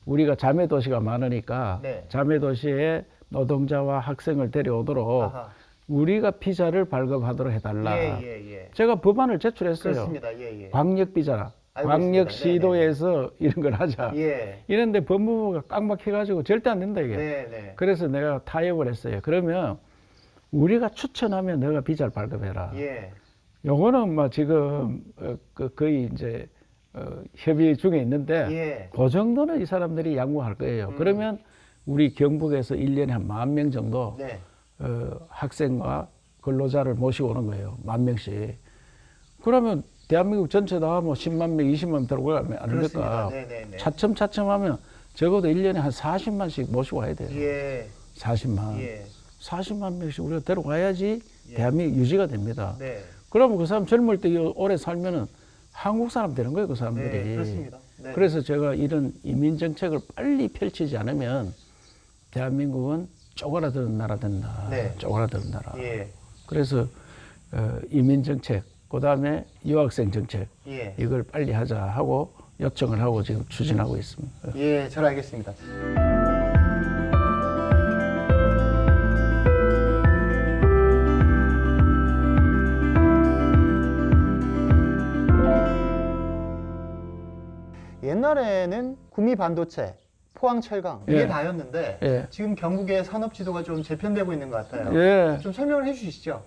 우리가 자매 도시가 많으니까
네.
자매 도시에 노동자와 학생을 데려오도록
아하.
우리가 비자를 발급하도록 해달라.
예.
제가 법안을 제출했어요.
그렇습니다. 예.
광역 비자라.
알고
광역
있습니다.
시도에서 이런 걸 하자.
예.
이런데 법무부가 깡막해가지고 절대 안 된다 이게.
네.
그래서 내가 타협을 했어요. 그러면 우리가 추천하면 너가 비자를 발급해라.
예.
요거는 뭐 지금 거의 이제 협의 중에 있는데
예.
그 정도는 이 사람들이 양보할 거예요. 그러면 우리 경북에서 1년에 한 10,000명 정도
네.
학생과 근로자를 모시고 오는 거예요. 10,000명씩. 그러면 대한민국 전체 다 뭐 10만 명, 20만 명 들어가면 안 될까?
네네네.
차츰차츰 하면 적어도 1년에 한 40만씩 모시고 와야 돼요.
예.
40만.
예.
40만 명씩 우리가 데려가야지 대한민국 유지가 됩니다.
네.
그러면 그 사람 젊을 때 오래 살면은 한국 사람 되는 거예요, 그 사람들이.
네, 그렇습니다. 네.
그래서 제가 이런 이민 정책을 빨리 펼치지 않으면 대한민국은 쪼그라드는 나라 된다.
네.
쪼그라드는 나라.
예.
그래서 이민 정책, 그다음에 유학생 정책
예.
이걸 빨리 하자 하고 요청을 하고 지금 추진하고 있습니다.
예, 잘 알겠습니다. 옛날에는 구미 반도체, 포항 철강 이게
예.
다였는데
예.
지금 경북의 산업 지도가 좀 재편되고 있는 것 같아요.
예.
좀 설명을 해주시죠.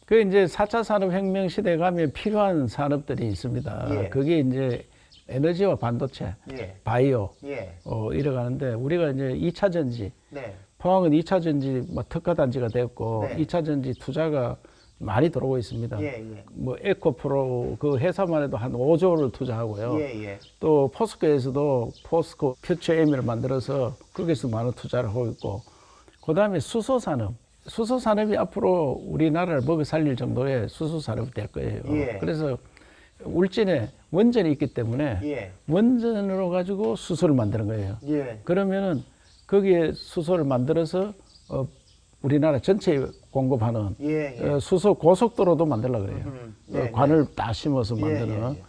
그 이제 4차 산업혁명 시대에 가면 필요한 산업들이 있습니다.
예.
그게 이제 에너지와 반도체,
예.
바이오
예.
이래가는데 우리가 이제 2차 전지,
네.
포항은 2차 전지 특화 단지가 됐고
네.
2차 전지 투자가 많이 들어오고 있습니다.
예, 예.
뭐 에코프로 그 회사만 해도 한 5조를 투자하고요.
예, 예.
또 포스코에서도 포스코 퓨처엠을 만들어서 거기서 많은 투자를 하고 있고, 그다음에 수소 산업. 수소 산업이 앞으로 우리나라를 먹여 살릴 정도의 수소 산업이 될 거예요.
예.
그래서 울진에 원전이 있기 때문에
예.
원전으로 가지고 수소를 만드는 거예요.
예.
그러면은 거기에 수소를 만들어서 우리나라 전체에 공급하는
예, 예.
수소 고속도로도 만들려고 그래요.
네,
관을 다 심어서 만드는.
예, 예.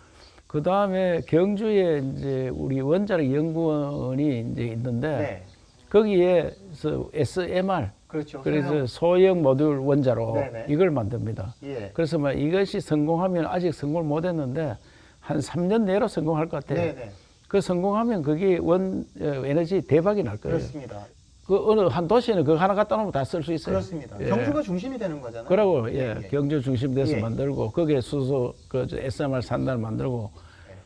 그 다음에 경주에 이제 우리 원자력 연구원이 이제 있는데
네.
거기에서 SMR
그렇죠.
그래서 소형 모듈 원자로
네네.
이걸 만듭니다.
예.
그래서 뭐 이것이 성공하면 아직 성공을 못했는데 한 3년 내로 성공할 것 같아요.
네네.
그 성공하면 그게 에너지 대박이 날 거예요.
그렇습니다.
그 어느 한 도시는 그거 하나 갖다 놓으면 다 쓸 수 있어요.
그렇습니다.
예.
경주가 중심이 되는 거잖아요.
그러고
예, 예.
경주 중심돼서
예.
만들고 거기에 수소 SMR 산단을 만들고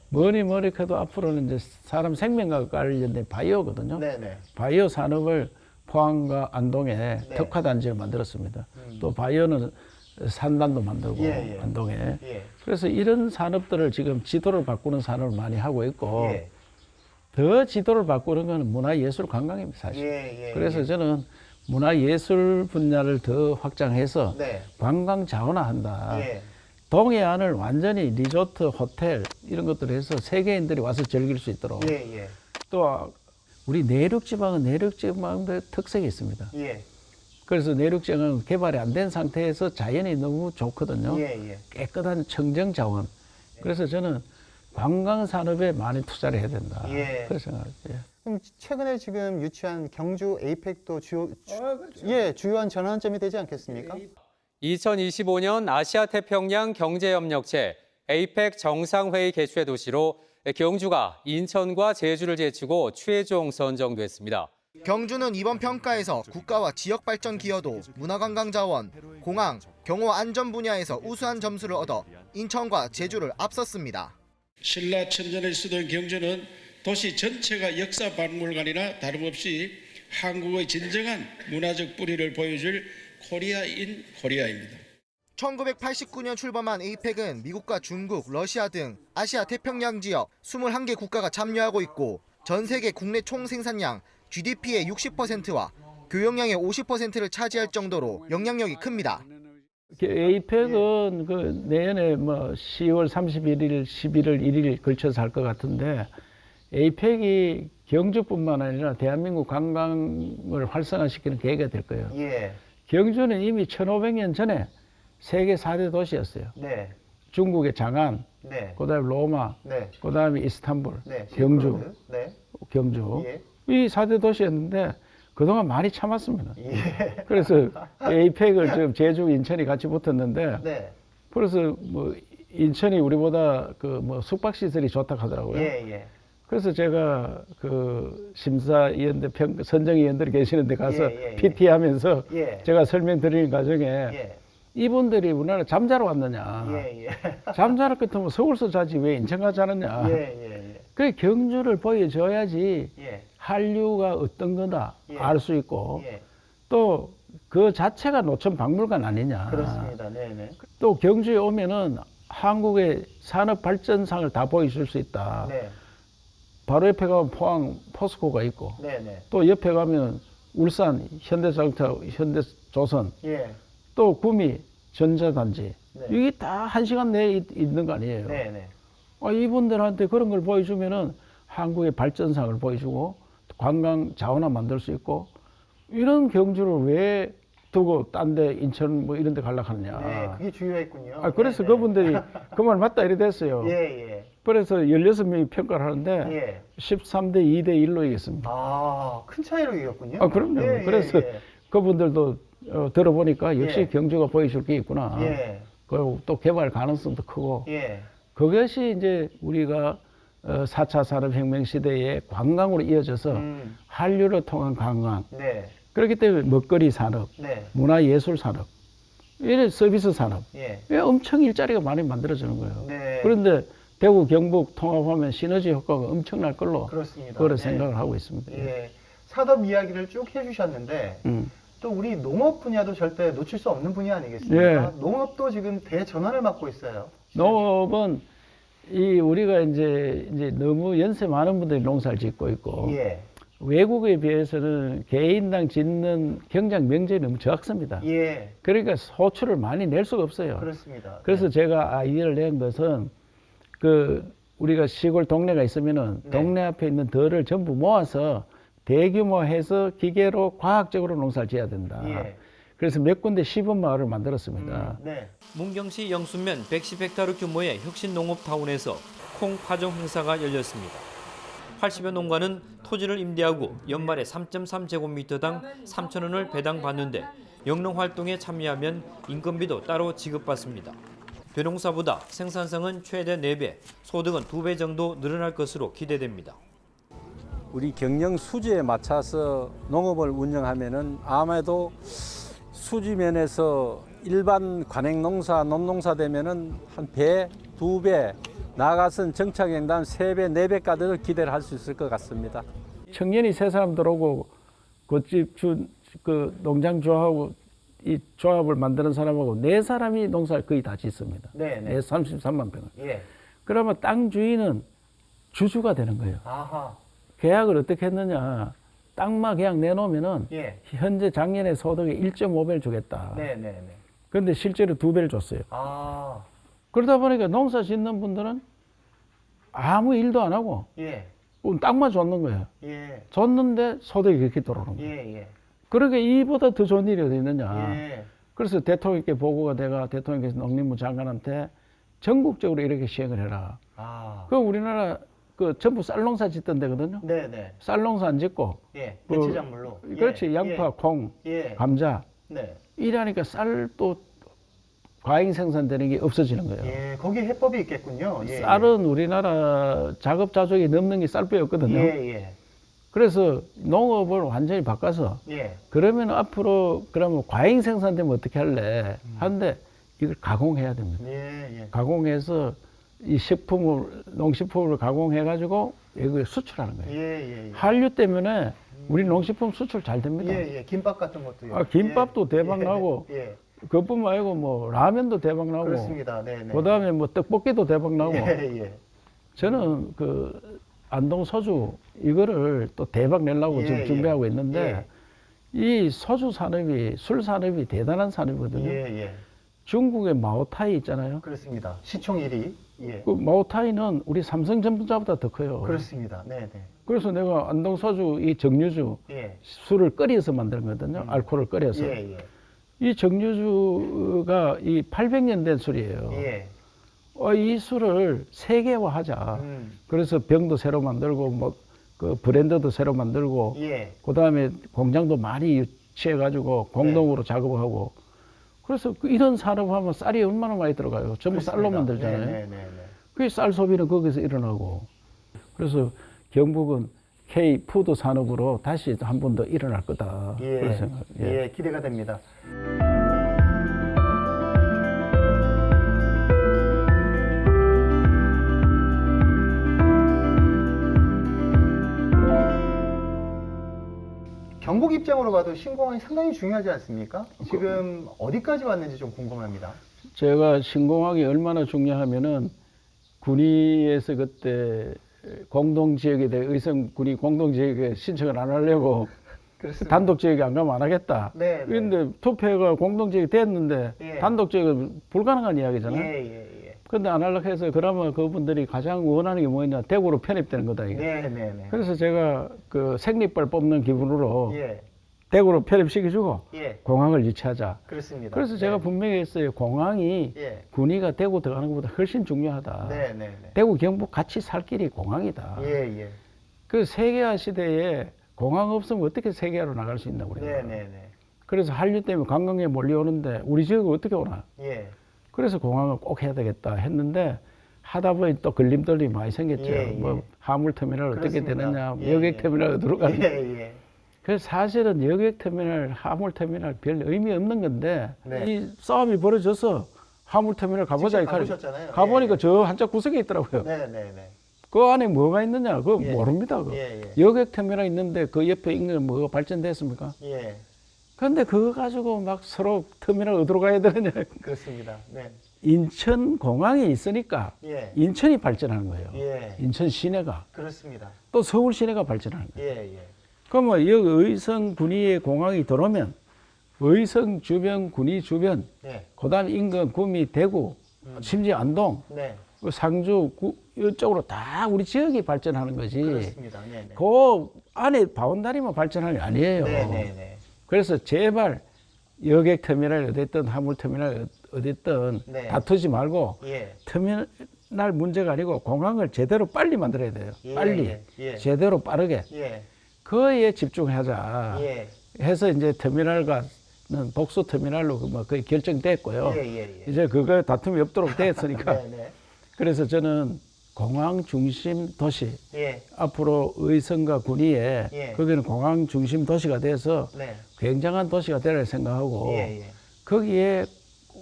뭐니 해도 앞으로는 이제 사람 생명과 관련된 바이오거든요.
네네.
바이오 산업을 포항과 안동에
네.
특화 단지를 만들었습니다. 또 바이오는 산단도 만들고
예, 예.
안동에.
예.
그래서 이런 산업들을 지금 지도를 바꾸는 산업을 많이 하고 있고
예.
더 지도를 바꾸는 건 문화예술 관광입니다, 사실.
예, 예,
그래서
예.
저는 문화예술 분야를 더 확장해서
네.
관광 자원화한다.
예.
동해안을 완전히 리조트, 호텔 이런 것들을 해서 세계인들이 와서 즐길 수 있도록.
예, 예.
또 우리 내륙지방은 내륙지방의 특색이 있습니다.
예.
그래서 내륙지방은 개발이 안 된 상태에서 자연이 너무 좋거든요.
예, 예.
깨끗한 청정 자원. 그래서 저는 관광 산업에 많이 투자를 해야 된다.
예.
그렇게 생각해요. 예.
그럼 최근에 지금 유치한 경주 에이펙도
그렇죠.
주요한 전환점이 되지 않겠습니까?
2025년 아시아 태평양 경제협력체 에이펙 정상회의 개최 도시로 경주가 인천과 제주를 제치고 최종 선정됐습니다.
경주는 이번 평가에서 국가와 지역 발전 기여도, 문화관광자원, 공항, 경호 안전 분야에서 우수한 점수를 얻어 인천과 제주를 앞섰습니다.
신라 천년의 수도인 경주는 도시 전체가 역사 박물관이나 다름없이 한국의 진정한 문화적 뿌리를 보여줄 코리아인 코리아입니다.
1989년 출범한 에이펙은 미국과 중국, 러시아 등 아시아 태평양 지역 21개 국가가 참여하고 있고 전 세계 국내 총 생산량 GDP의 60%와 교역량의 50%를 차지할 정도로 영향력이 큽니다.
에이펙은 그 내년에 뭐 10월 31일, 11월 1일 걸쳐서 할 것 같은데 에이펙이 경주뿐만 아니라 대한민국 관광을 활성화시키는 계기가 될 거예요.
예.
경주는 이미 1500년 전에 세계 4대 도시였어요.
네.
중국의 장안,
네.
그다음에 로마,
네.
그다음에 이스탄불,
네.
경주,
실크로드. 네.
경주.
예.
이 4대 도시였는데 그동안 많이 참았습니다.
예.
그래서 에이펙을 지금 제주, 인천이 같이 붙었는데
네.
그래서 뭐 인천이 우리보다 그 뭐 숙박 시설이 좋다 하더라고요.
예, 예.
그래서 제가 그 심사위원들, 선정위원들이 계시는데 가서
예, 예, 예.
PT 하면서
예.
제가 설명드리는 과정에
예.
이분들이 우리나라 잠자러 왔느냐.
예, 예.
잠자를 끝으면 서울서 자지 왜 인천 가지 않느냐.
예, 예, 예.
그래 경주를 보여줘야지
예.
한류가 어떤 거다
예.
알 수 있고
예.
또 그 자체가 노천 박물관 아니냐.
그렇습니다. 네, 네.
또 경주에 오면은 한국의 산업 발전상을 다 보여줄 수 있다.
네.
바로 옆에 가면 포항 포스코가 있고
네, 네.
또 옆에 가면 울산 현대자동차, 현대조선
예.
또 구미 전자단지 이게 다 1시간 내에 있는 거 아니에요.
네.
이분들한테 그런 걸 보여주면은 한국의 발전상을 보여주고 관광 자원화 만들 수 있고 이런 경주를 왜 두고 딴 데 인천 뭐 이런 데 가려고 하느냐.
네, 그게 중요했군요.
그래서 그분들이 그 말 맞다 이래 됐어요.
예.
그래서 16명이 평가를 하는데
예.
13대 2대 1로 이겼습니다.
큰 차이로 이겼군요.
그럼요. 그래서 그분들도 들어보니까 역시
예.
경주가 보여줄 게 있구나.
예.
그리고 또 개발 가능성도 크고
예.
그것이 이제 우리가 4차 산업혁명 시대에 관광으로 이어져서 한류를 통한 관광
네.
그렇기 때문에 먹거리 산업,
네.
문화예술 산업, 이런 서비스 산업
예.
엄청 일자리가 많이 만들어지는 거예요.
네.
그런데 대구 경북 통합하면 시너지 효과가 엄청날 걸로
그렇습니다.
그런
네.
생각을 하고 있습니다.
예. 산업 이야기를 쭉 해주셨는데 또 우리 농업 분야도 절대 놓칠 수 없는 분야 아니겠습니까?
예.
농업도 지금 대전환을 맡고 있어요.
농업은 우리가 이제 너무 연세 많은 분들이 농사를 짓고 있고
예.
외국에 비해서는 개인당 짓는 경작 면적이 너무 적습니다.
예.
그러니까 소출을 많이 낼 수가 없어요.
그렇습니다.
그래서 제가 아이디어를 낸 것은 우리가 시골 동네가 있으면은 동네 앞에 있는 덜을 전부 모아서 대규모해서 기계로 과학적으로 농사를 지어야 된다.
예.
그래서 몇 군데 시범 마을을 만들었습니다.
네.
문경시 영순면 110헥타르 규모의 혁신농업타운에서 콩 파종 행사가 열렸습니다. 80여 농가는 토지를 임대하고 연말에 3.3제곱미터당 3,000원을 배당받는데 영농활동에 참여하면 인건비도 따로 지급받습니다. 벼농사보다 생산성은 최대 4배, 소득은 2배 정도 늘어날 것으로 기대됩니다.
우리 경영 수지에 맞춰서 농업을 운영하면은 아마도 수지 면에서 일반 관행농사, 논농사 되면은 한 배, 2배, 나아가서는 정착연단 3배, 4배까지를 기대를 할 수 있을 것 같습니다. 청년이 3사람 들어오고 그 농장 조합하고 이 조합을 만드는 사람하고 4사람이 농사를 거의 다 짓습니다.
네.
33만 평을.
예.
그러면 땅 주인은 주주가 되는 거예요.
아하.
계약을 어떻게 했느냐. 땅만 계약 내놓으면은
예.
현재 작년에 소득의 1.5배를 주겠다.
네.
그런데 실제로 2배를 줬어요.
아.
그러다 보니까 농사 짓는 분들은 아무 일도 안 하고
예.
땅만 줬는 거예요.
예.
줬는데 소득이 그렇게 들어오는 거예요.
예.
그러게 이보다 더 좋은 일이 어디 있느냐.
예.
그래서 대통령께 보고가 내가 대통령께서 농림부 장관한테 전국적으로 이렇게 시행을 해라.
아.
그 우리나라 전부 쌀농사 짓던 데거든요.
네.
쌀농사 안 짓고.
예. 대체작물로.
그렇지.
예.
양파, 콩,
예.
감자.
네.
이러니까 쌀도 과잉 생산되는 게 없어지는 거예요.
예. 거기 해법이 있겠군요. 예.
쌀은 우리나라 작업자족이 넘는 게 쌀배였거든요.
예.
그래서 농업을 완전히 바꿔서
예.
그러면 앞으로 그러면 과잉 생산되면 어떻게 할래? 하는데 이걸 가공해야 됩니다.
예.
가공해서 이 농식품을 가공해 가지고 이걸 수출하는 거예요.
예.
한류 때문에 우리 농식품 수출 잘 됩니다.
예. 김밥 같은 것도요.
김밥도 대박 나고
예.
그것뿐만 아니고 뭐 라면도 대박 나고
그렇습니다. 네.
그다음에 뭐 떡볶이도 대박 나고
예.
저는 안동 소주 이거를 또 대박 내려고 지금 준비하고 있는데 이 소주 산업이 술 산업이 대단한 산업이거든요.
예.
중국의 마오타이 있잖아요.
그렇습니다. 시총 1위. 예.
그 마오타이는 우리 삼성전자보다 더 커요.
그렇습니다. 네.
그래서 내가 안동 소주 이 정류주 술을 끓여서 만들거든요. 알코올을 끓여서. 이 정류주가 이 800년 된 술이에요. 이 술을 세계화하자. 그래서 병도 새로 만들고 뭐 그 브랜드도 새로 만들고 그다음에 공장도 많이 유치해 가지고 공동으로 작업하고 그래서 이런 산업하면 쌀이 얼마나 많이 들어가요. 전부
그렇습니다.
쌀로 만들잖아요. 그 쌀 소비는 거기서 일어나고 그래서 경북은 K 푸드 산업으로 다시 한 번 더 일어날 거다. 그런 생각.
예, 기대가 됩니다. 경북 입장으로 봐도 신공항이 상당히 중요하지 않습니까? 지금 어디까지 왔는지 좀 궁금합니다.
제가 신공항이 얼마나 중요하면은 군위에서 그때 공동지역에 대해 의성 군위 공동지역에 신청을 안 하려고
그렇습니다.
단독 지역이 안 가면 안 하겠다.
네, 네.
그런데 투표가 공동 지역이 됐는데
예.
단독 지역은 불가능한 이야기잖아요.
예.
근데 안 하려고 해서 그러면 그분들이 가장 원하는 게 뭐냐, 대구로 편입되는 거다 이게.
네.
그래서 제가 그 생리발 뽑는 기분으로
예.
대구로 편입시켜주고
예.
공항을 유치하자.
그렇습니다.
그래서 제가 분명히 했어요. 공항이
예.
군위가 대구 들어가는 것보다 훨씬 중요하다.
네.
대구 경북 같이 살 길이 공항이다.
예.
그 세계화 시대에 공항 없으면 어떻게 세계화로 나갈 수 있나 우리가.
네.
그래서 한류 때문에 관광객 몰려오는데 우리 지역은 어떻게 오나.
예.
그래서 공항을 꼭 해야 되겠다 했는데 하다 보니 또 걸림돌이 많이 생겼죠.
예.
뭐 화물터미널 어떻게
그렇습니다.
되느냐,
예.
여객터미널 어디로 가느냐.
예.
그래서 사실은 여객터미널, 화물터미널 별 의미 없는 건데
네.
이 싸움이 벌어져서 화물터미널 가보자.
직접 가보셨잖아요.
가보니까
예.
저 한자 구석에 있더라고요.
네.
그 안에 뭐가 있느냐 그거
예.
모릅니다. 그거.
예.
여객터미널 있는데 그 옆에 있는 뭐가 발전됐습니까?
예.
그런데 그거 가지고 막 서로 터미널 어디로 가야 되느냐.
그렇습니다. 네.
인천 공항이 있으니까
예.
인천이 발전하는 거예요.
예.
인천 시내가.
그렇습니다.
또 서울 시내가 발전하는 거예요.
예.
그러면 여기 의성 군위에 공항이 들어오면 의성 주변, 군위 주변,
네.
그다음 인근 구미, 대구, 심지어 안동,
네.
그 상주 이쪽으로 다 우리 지역이 발전하는 거지.
그렇습니다. 네.
그 안에 바운다리만 발전하는 게 아니에요.
네.
그래서 제발 여객터미널 어딨든 화물터미널 어딨든
네.
다투지 말고
예.
터미널 문제가 아니고 공항을 제대로 빨리 만들어야 돼요.
예,
빨리.
예.
제대로 빠르게.
예.
그거에 집중하자.
예.
해서 이제 터미널과는 복수 터미널로 뭐 거의 결정됐고요.
예.
이제 그거 다툼이 없도록 됐으니까.
네.
그래서 저는 공항 중심 도시,
예.
앞으로 의성과 군위에
예.
거기는 공항 중심 도시가 돼서
네.
굉장한 도시가 되리라 생각하고
예.
거기에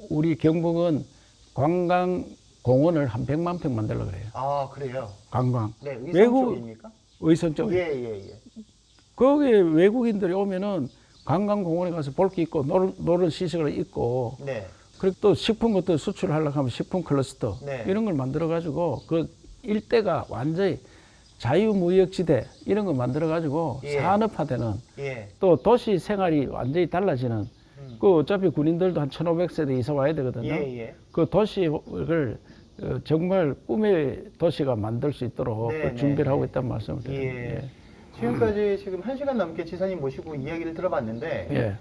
우리 경북은 관광 공원을 한 100만 평 만들려고 그래요.
아, 그래요?
관광.
네. 의성
외국-
쪽입니까?
의성 쪽.
예.
거기에 외국인들이 오면은 관광공원에 가서 볼 게 있고 노는 시설이 있고
네.
그리고 또 식품 것도 수출하려고 하면 식품 클러스터
네.
이런 걸 만들어 가지고 그 일대가 완전히 자유무역지대 이런 거 만들어 가지고
예.
산업화되는
예.
또 도시 생활이 완전히 달라지는 그 어차피 군인들도 한 1,500세대 이사 와야 되거든요.
예.
그 도시를 정말 꿈의 도시가 만들 수 있도록
네,
그 준비를
네.
하고 있다는 말씀을
예.
드립니다.
지금까지 지금 1시간 넘게 지사님 모시고 이야기를 들어봤는데
예.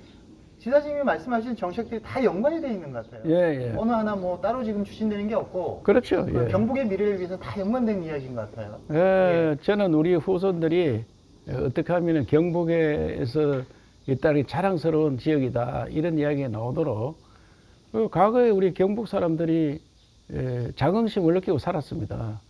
지사님이 말씀하신 정책들이 다 연관이 되어 있는 것 같아요.
예.
어느 하나 뭐 따로 지금 추진되는 게 없고
그렇죠.
그
예.
경북의 미래를 위해서 다 연관된 이야기인 것 같아요.
예, 저는 우리 후손들이 어떻게 하면 경북에서 이 딸이 자랑스러운 지역이다 이런 이야기가 나오도록 그 과거에 우리 경북 사람들이 자긍심을 느끼고 살았습니다.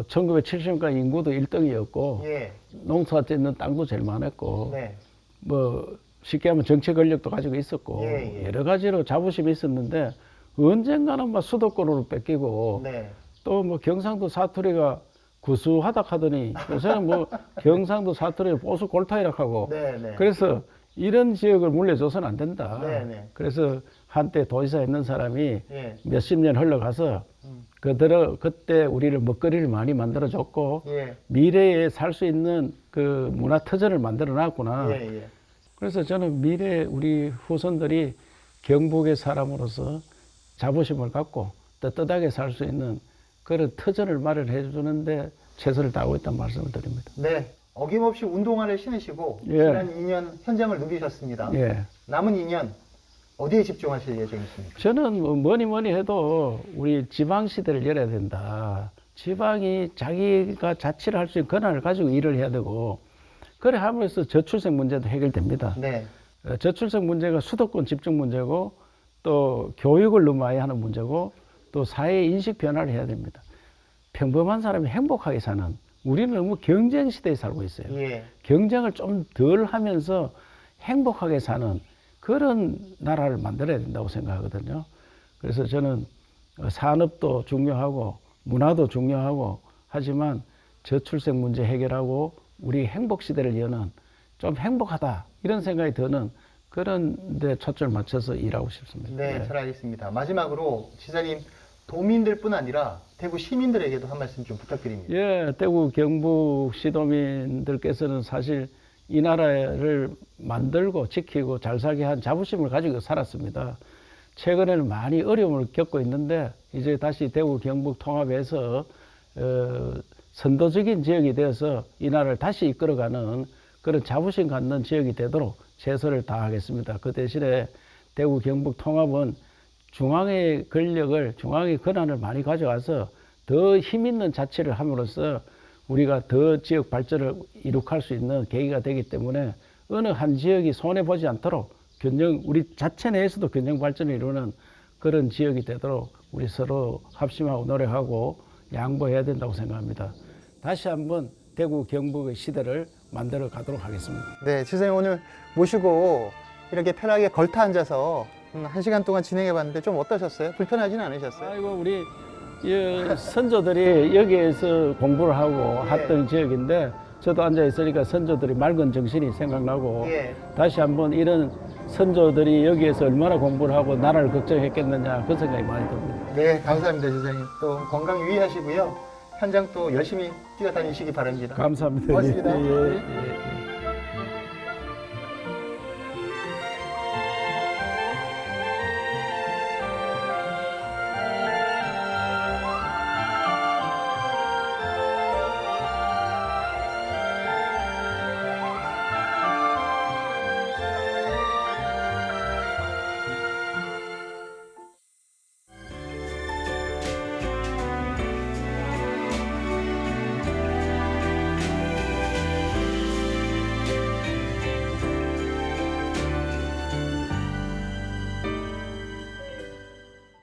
1970년까지 인구도 1등이었고
예.
농사 짓는 땅도 제일 많았고
네.
뭐 쉽게 하면 정치 권력도 가지고 있었고
예.
여러 가지로 자부심이 있었는데 언젠가는 막 수도권으로 뺏기고
네.
또 뭐 경상도 사투리가 구수하다 하더니 요새는 뭐 경상도 사투리를 보수 골타이라 하고
네.
그래서 이런 지역을 물려줘서는 안 된다.
네.
그래서 한때 도지사 했는 사람이
예.
몇십 년 흘러가서 그때 우리를 먹거리를 많이 만들어줬고
예.
미래에 살 수 있는 그 문화 터전을 만들어 놨구나.
예.
그래서 저는 미래 우리 후손들이 경북의 사람으로서 자부심을 갖고 떳떳하게 살 수 있는 그런 터전을 마련해 주는데 최선을 다하고 있다는 말씀을 드립니다.
네. 어김없이 운동화를 신으시고
예.
지난 2년 현장을 누비셨습니다.
예.
남은 2년 어디에 집중하실 예정이십니까?
저는 뭐 뭐니 해도 우리 지방 시대를 열어야 된다. 지방이 자기가 자치를 할 수 있는 권한을 가지고 일을 해야 되고 그래 함으로써 저출생 문제도 해결됩니다.
네.
저출생 문제가 수도권 집중 문제고 또 교육을 너무 많이 하는 문제고 또 사회 인식 변화를 해야 됩니다. 평범한 사람이 행복하게 사는 우리는 너무 경쟁 시대에 살고 있어요.
예.
경쟁을 좀 덜 하면서 행복하게 사는 그런 나라를 만들어야 된다고 생각하거든요. 그래서 저는 산업도 중요하고 문화도 중요하고 하지만 저출생 문제 해결하고 우리 행복 시대를 여는 좀 행복하다 이런 생각이 드는 그런 데 초점을 맞춰서 일하고 싶습니다.
네, 잘 알겠습니다. 마지막으로 지사님 도민들뿐 아니라 대구 시민들에게도 한 말씀 좀 부탁드립니다.
예, 대구 경북 시도민들께서는 사실 이 나라를 만들고 지키고 잘 살게 한 자부심을 가지고 살았습니다. 최근에는 많이 어려움을 겪고 있는데 이제 다시 대구 경북 통합에서 선도적인 지역이 되어서 이 나라를 다시 이끌어가는 그런 자부심 갖는 지역이 되도록 최선을 다하겠습니다. 그 대신에 대구 경북 통합은 중앙의 권력을, 중앙의 권한을 많이 가져와서 더 힘 있는 자치를 함으로써 우리가 더 지역 발전을 이룩할 수 있는 계기가 되기 때문에 어느 한 지역이 손해보지 않도록 우리 자체 내에서도 균형 발전을 이루는 그런 지역이 되도록 우리 서로 합심하고 노력하고 양보해야 된다고 생각합니다. 다시 한번 대구 경북의 시대를 만들어 가도록 하겠습니다.
네, 지사님 오늘 모시고 이렇게 편하게 걸터 앉아서 1시간 동안 진행해 봤는데 좀 어떠셨어요? 불편하지는 않으셨어요?
아이고 우리 선조들이 여기에서 공부를 하고 했던 지역인데 저도 앉아 있으니까 선조들이 맑은 정신이 생각나고 다시 한번 이런 선조들이 여기에서 얼마나 공부를 하고 나라를 걱정했겠느냐 그 생각이 많이 듭니다.
네, 감사합니다, 지사님. 또 건강 유의하시고요. 현장 또 열심히 뛰어다니시기 바랍니다.
감사합니다.
고맙습니다.
예.